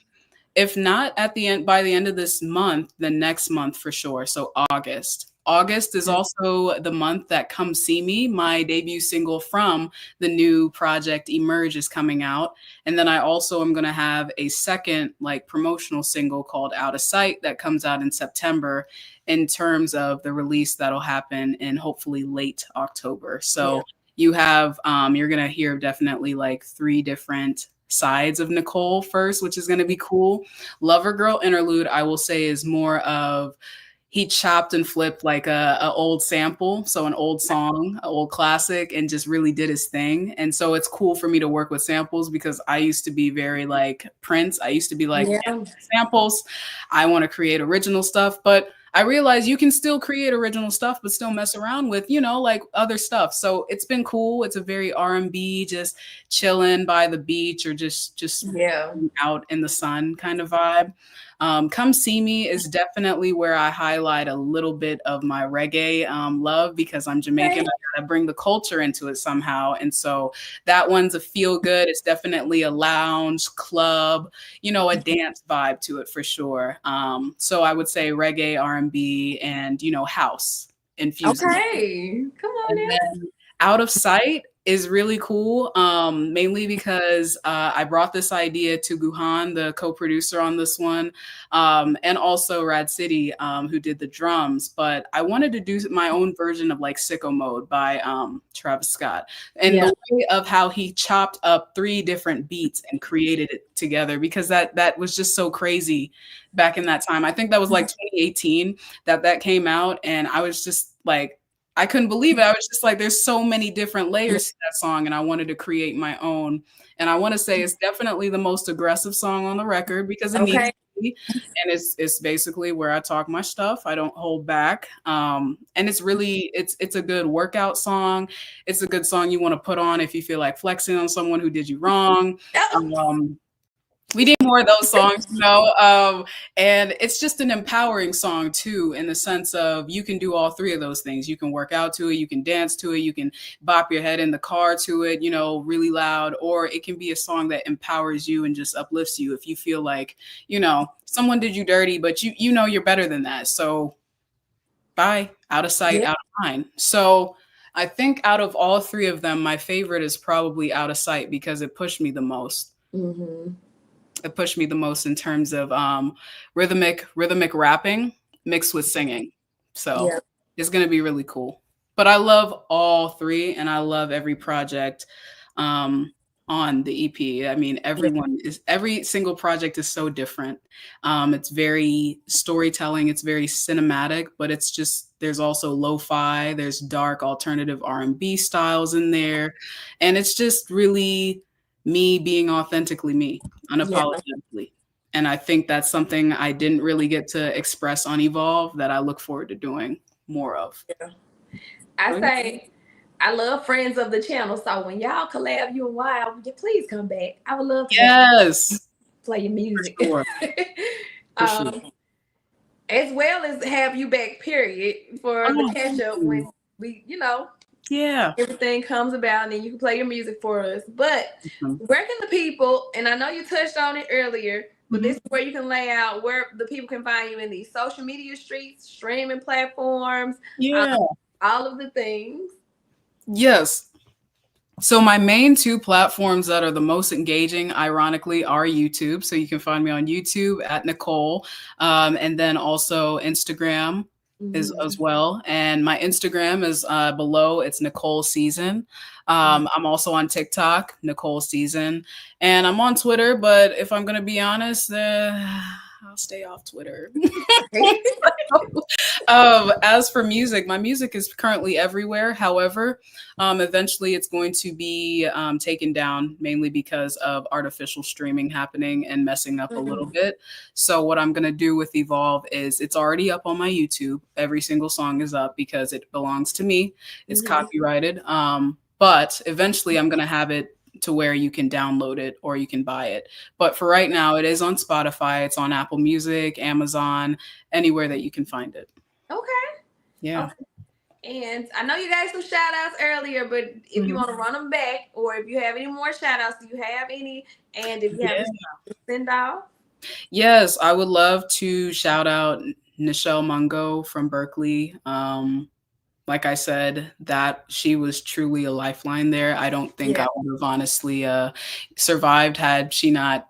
[SPEAKER 2] if not by the end of this month, the next month for sure. So August. August is also the month that Come See Me, my debut single from the new project Emerge, is coming out. And then I also am going to have a second promotional single called Out of Sight that comes out in September, in terms of the release that'll happen in hopefully late October. So you have, you're going to hear definitely 3 different sides of Nyykole first, which is going to be cool. Lover Girl Interlude, I will say, is more of, he chopped and flipped a old sample, so an old song, an old classic, and just really did his thing. And so it's cool for me to work with samples, because I used to be very Prince. I used to be samples. I want to create original stuff, but I realized you can still create original stuff, but still mess around with, like other stuff. So it's been cool. It's a very R&B, just chilling by the beach or just
[SPEAKER 1] Yeah.
[SPEAKER 2] out in the sun kind of vibe. Come See Me is definitely where I highlight a little bit of my reggae love, because I'm Jamaican.
[SPEAKER 1] Okay.
[SPEAKER 2] I gotta bring the culture into it somehow. And so that one's a feel good. It's definitely a lounge club, a dance vibe to it for sure. So I would say reggae, R&B, and, house infused.
[SPEAKER 1] Okay. Come on
[SPEAKER 2] And
[SPEAKER 1] now.
[SPEAKER 2] then Out of Sight is really cool, mainly because I brought this idea to Guhan, the co-producer on this one, and also Rad City, who did the drums. But I wanted to do my own version of like Sicko Mode by Travis Scott. And
[SPEAKER 1] Yeah.
[SPEAKER 2] the way of how he chopped up 3 different beats and created it together, because that was just so crazy back in that time. I think that was like 2018 that came out, and I was just like, I couldn't believe it. I was just like, there's so many different layers to that song, and I wanted to create my own. And I want to say it's definitely the most aggressive song on the record, because it needs
[SPEAKER 1] Okay.
[SPEAKER 2] to be. And it's basically where I talk my stuff. I don't hold back. And it's really it's a good workout song. It's a good song you want to put on if you feel like flexing on someone who did you wrong. We need more of those songs, and it's just an empowering song too, in the sense of you can do all 3 of those things. You can work out to it, you can dance to it, you can bop your head in the car to it, really loud, or it can be a song that empowers you and just uplifts you if you feel like, someone did you dirty, but you're better than that. So bye, out of sight,
[SPEAKER 1] Yeah.
[SPEAKER 2] out of mind. So I think out of all 3 of them, my favorite is probably Out of Sight, because it pushed me the most.
[SPEAKER 1] Mm-hmm.
[SPEAKER 2] It pushed me the most in terms of rhythmic rapping mixed with singing. So
[SPEAKER 1] Yeah.
[SPEAKER 2] it's going to be really cool. But I love all 3, and I love every project on the EP. I mean,
[SPEAKER 1] Yeah.
[SPEAKER 2] every single project is so different. It's very storytelling. It's very cinematic, but it's just, there's also lo-fi. There's dark alternative R&B styles in there, and it's just really me being authentically me,
[SPEAKER 1] Yeah.
[SPEAKER 2] unapologetically. And I think that's something I didn't really get to express on Evolve that I look forward to doing more of.
[SPEAKER 1] Yeah. I say I love friends of the channel. So when y'all collab, you and Wild, would you please come back? I would love to have
[SPEAKER 2] Yes,
[SPEAKER 1] play your
[SPEAKER 2] for
[SPEAKER 1] music.
[SPEAKER 2] sure. For sure.
[SPEAKER 1] um, as well as have you back, period, for the
[SPEAKER 2] Oh,
[SPEAKER 1] catch
[SPEAKER 2] thank
[SPEAKER 1] up
[SPEAKER 2] you.
[SPEAKER 1] when we,
[SPEAKER 2] Yeah.
[SPEAKER 1] everything comes about, and then you can play your music for us. But
[SPEAKER 2] Mhm.
[SPEAKER 1] where can the people, and I know you touched on it earlier, but
[SPEAKER 2] Mhm.
[SPEAKER 1] this is where you can lay out where the people can find you in these social media streets, streaming platforms,
[SPEAKER 2] Yeah.
[SPEAKER 1] all of the things.
[SPEAKER 2] Yes. So my main 2 platforms that are the most engaging, ironically, are YouTube. So you can find me on YouTube at Nyykole, and then also Instagram is as
[SPEAKER 1] Mm-hmm.
[SPEAKER 2] well. And my Instagram is below. It's Nyykole Season. I'm also on TikTok, Nyykole Season, and I'm on Twitter. But if I'm gonna be honest, I'll stay off Twitter. As for music, my music is currently everywhere. However, eventually it's going to be taken down, mainly because of artificial streaming happening and messing up a little bit. So what I'm going to do with Evolve is, it's already up on my YouTube. Every single song is up because it belongs to me. It's
[SPEAKER 1] Mm-hmm.
[SPEAKER 2] copyrighted. But eventually I'm going to have it to where you can download it or you can buy it. But for right now, it is on Spotify. It's on Apple Music, Amazon, anywhere that you can find it.
[SPEAKER 1] Okay.
[SPEAKER 2] Yeah.
[SPEAKER 1] Okay. And I know you guys some shout outs earlier, but if you
[SPEAKER 2] Mhm.
[SPEAKER 1] want to run them back, or if you have any more shout outs, do you have any? And if you have
[SPEAKER 2] Yeah.
[SPEAKER 1] a send off?
[SPEAKER 2] Yes, I would love to shout out Nichelle Mungo from Berkeley. Like I said, that she was truly a lifeline there. I don't think
[SPEAKER 1] Yeah.
[SPEAKER 2] I would have honestly survived had she not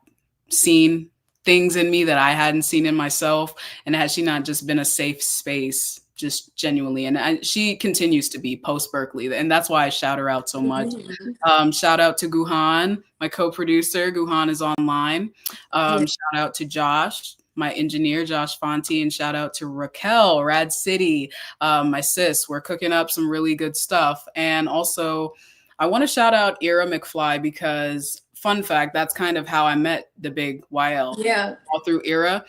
[SPEAKER 2] seen things in me that I hadn't seen in myself, and had she not just been a safe space, just genuinely. And she continues to be post Berkeley, and that's why I shout her out so much.
[SPEAKER 1] Mm-hmm.
[SPEAKER 2] Shout out to Guhan, my co-producer. Guhan is online.
[SPEAKER 1] Yeah.
[SPEAKER 2] Shout out to Josh, my engineer, Josh Fonte, and shout out to Raquel, Rad City, my sis. We're cooking up some really good stuff. And also, I want to shout out Ira McFly, because fun fact, that's kind of how I met the big YL.
[SPEAKER 1] Yeah.
[SPEAKER 2] All through Era.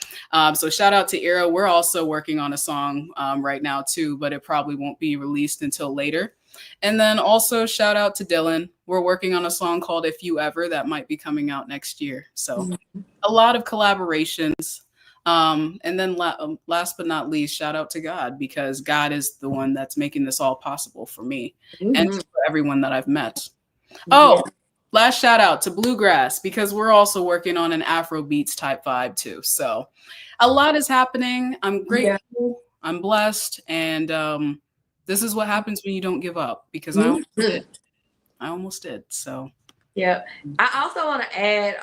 [SPEAKER 2] So shout out to Era. We're also working on a song right now too, but it probably won't be released until later. And then also shout out to Dylan. We're working on a song called If You Ever that might be coming out next year. So a lot of collaborations. And then last but not least, shout out to God, because God is the one that's making this all possible for me and for everyone that I've met. Oh, last shout out to Bluegrass, because we're also working on an Afro beats type vibe too. So a lot is happening. I'm grateful. I'm blessed. And this is what happens when you don't give up, because I almost did. I almost did. So
[SPEAKER 1] yeah. I also want to add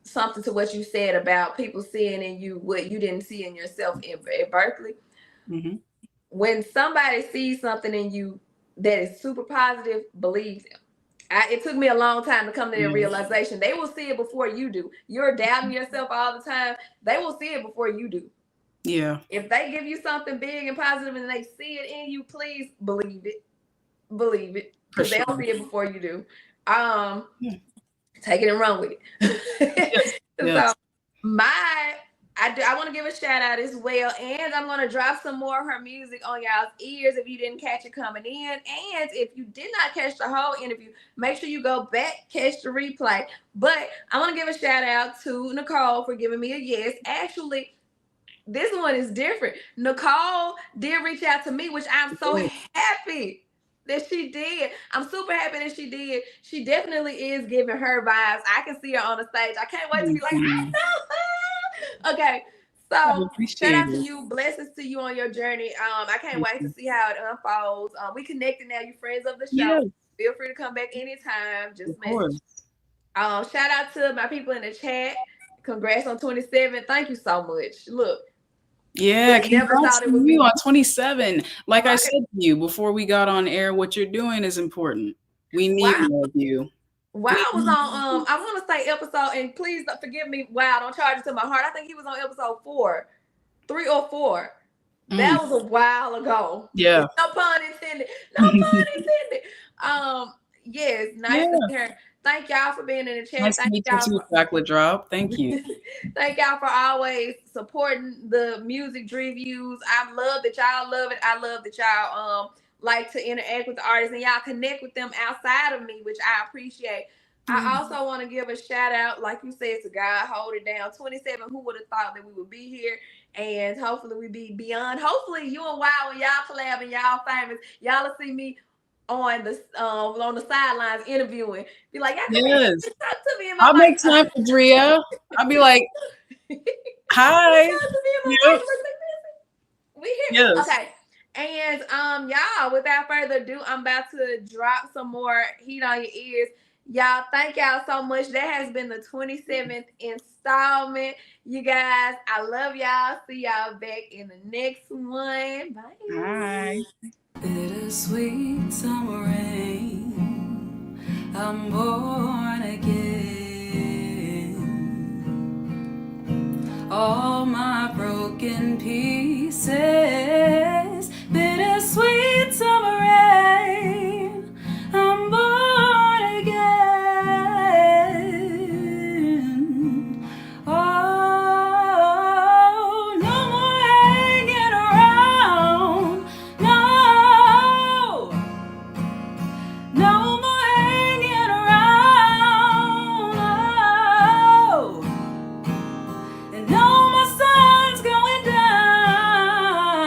[SPEAKER 1] something to what you said about people seeing in you what you didn't see in yourself at Berkeley. When somebody sees something in you that is super positive, believe them. It took me a long time to come to that realization. They will see it before you do. You're doubting yourself all the time. They will see it before you do.
[SPEAKER 2] Yeah.
[SPEAKER 1] If they give you something big and positive and they see it in you, please believe it. Believe it. Because they'll see it before you do. Take it and run with it. So I want to give a shout out as well, and I'm going to drop some more of her music on y'all's ears if you didn't catch it coming in, and if you did not catch the whole interview, make sure you go back, catch the replay. But I want to give a shout out to Nyykole for giving me a yes. Actually, this one is different. Nyykole did reach out to me, which I'm so happy that she did. I'm super happy that she did. She definitely is giving her vibes. I can see her on the stage. I can't wait to be like, I know her. Okay, so shout out to you. Blessings to you on your journey. I can't wait to see how it unfolds. We connected now. You friends of the show. Feel free to come back anytime. Just message. Shout out to my people in the chat. Congrats on 27. Thank you so much. Look.
[SPEAKER 2] Yeah, congrats to you on 27. Like I said to you before we got on air, what you're doing is important. We need more of you.
[SPEAKER 1] Wow, I was on I want to say episode, and please don't forgive me. Wow, don't charge it to my heart. I think he was on episode 3 or 4. That was a while ago.
[SPEAKER 2] Yeah.
[SPEAKER 1] No pun intended. No pun intended. Yes, nice to hear her. Thank y'all for being in the chat.
[SPEAKER 2] Nice to meet you too, Chocolate Drop. Thank you.
[SPEAKER 1] Thank y'all for always supporting the music DreViews. I love that y'all love it. I love that y'all like to interact with the artists, and y'all connect with them outside of me, which I appreciate. I also want to give a shout out, like you said, to God, hold it down. 27, who would have thought that we would be here? And hopefully we be beyond. Hopefully you and Wild, when y'all collab and y'all famous, y'all will see me on the sidelines interviewing. Be like,
[SPEAKER 2] yes.
[SPEAKER 1] Talk to me in
[SPEAKER 2] I'll make time for Drea. I'll be like, hi.
[SPEAKER 1] We here. Yes. Okay. And y'all, without further ado, I'm about to drop some more heat on your ears. Y'all, thank y'all so much. That has been the 27th installment. You guys, I love y'all. See y'all back in the next one. Bye.
[SPEAKER 2] Bye. Bittersweet summer rain, I'm born again. All my broken pieces, bittersweet summer rain, I'm born again. Oh, no more hanging around, no. No more hanging around, oh. And no more sun's going down.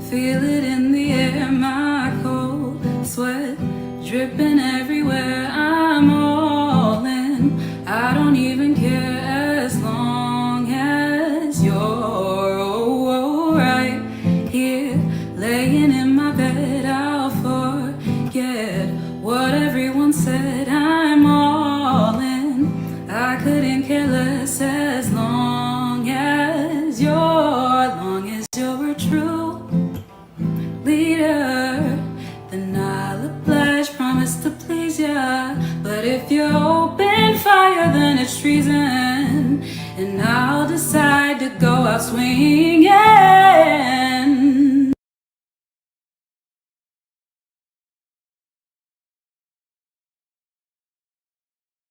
[SPEAKER 2] Feel it in the air, my cold sweat dripping everywhere. I'm all in. I don't even care as long as you're right here, laying in my bed. I'll forget what everyone said. I'm all in. I couldn't care less as long as you're a true leader. Then I'll oblige, promise to please ya. But if you open fire, then it's treason, and I'll decide to go out swinging.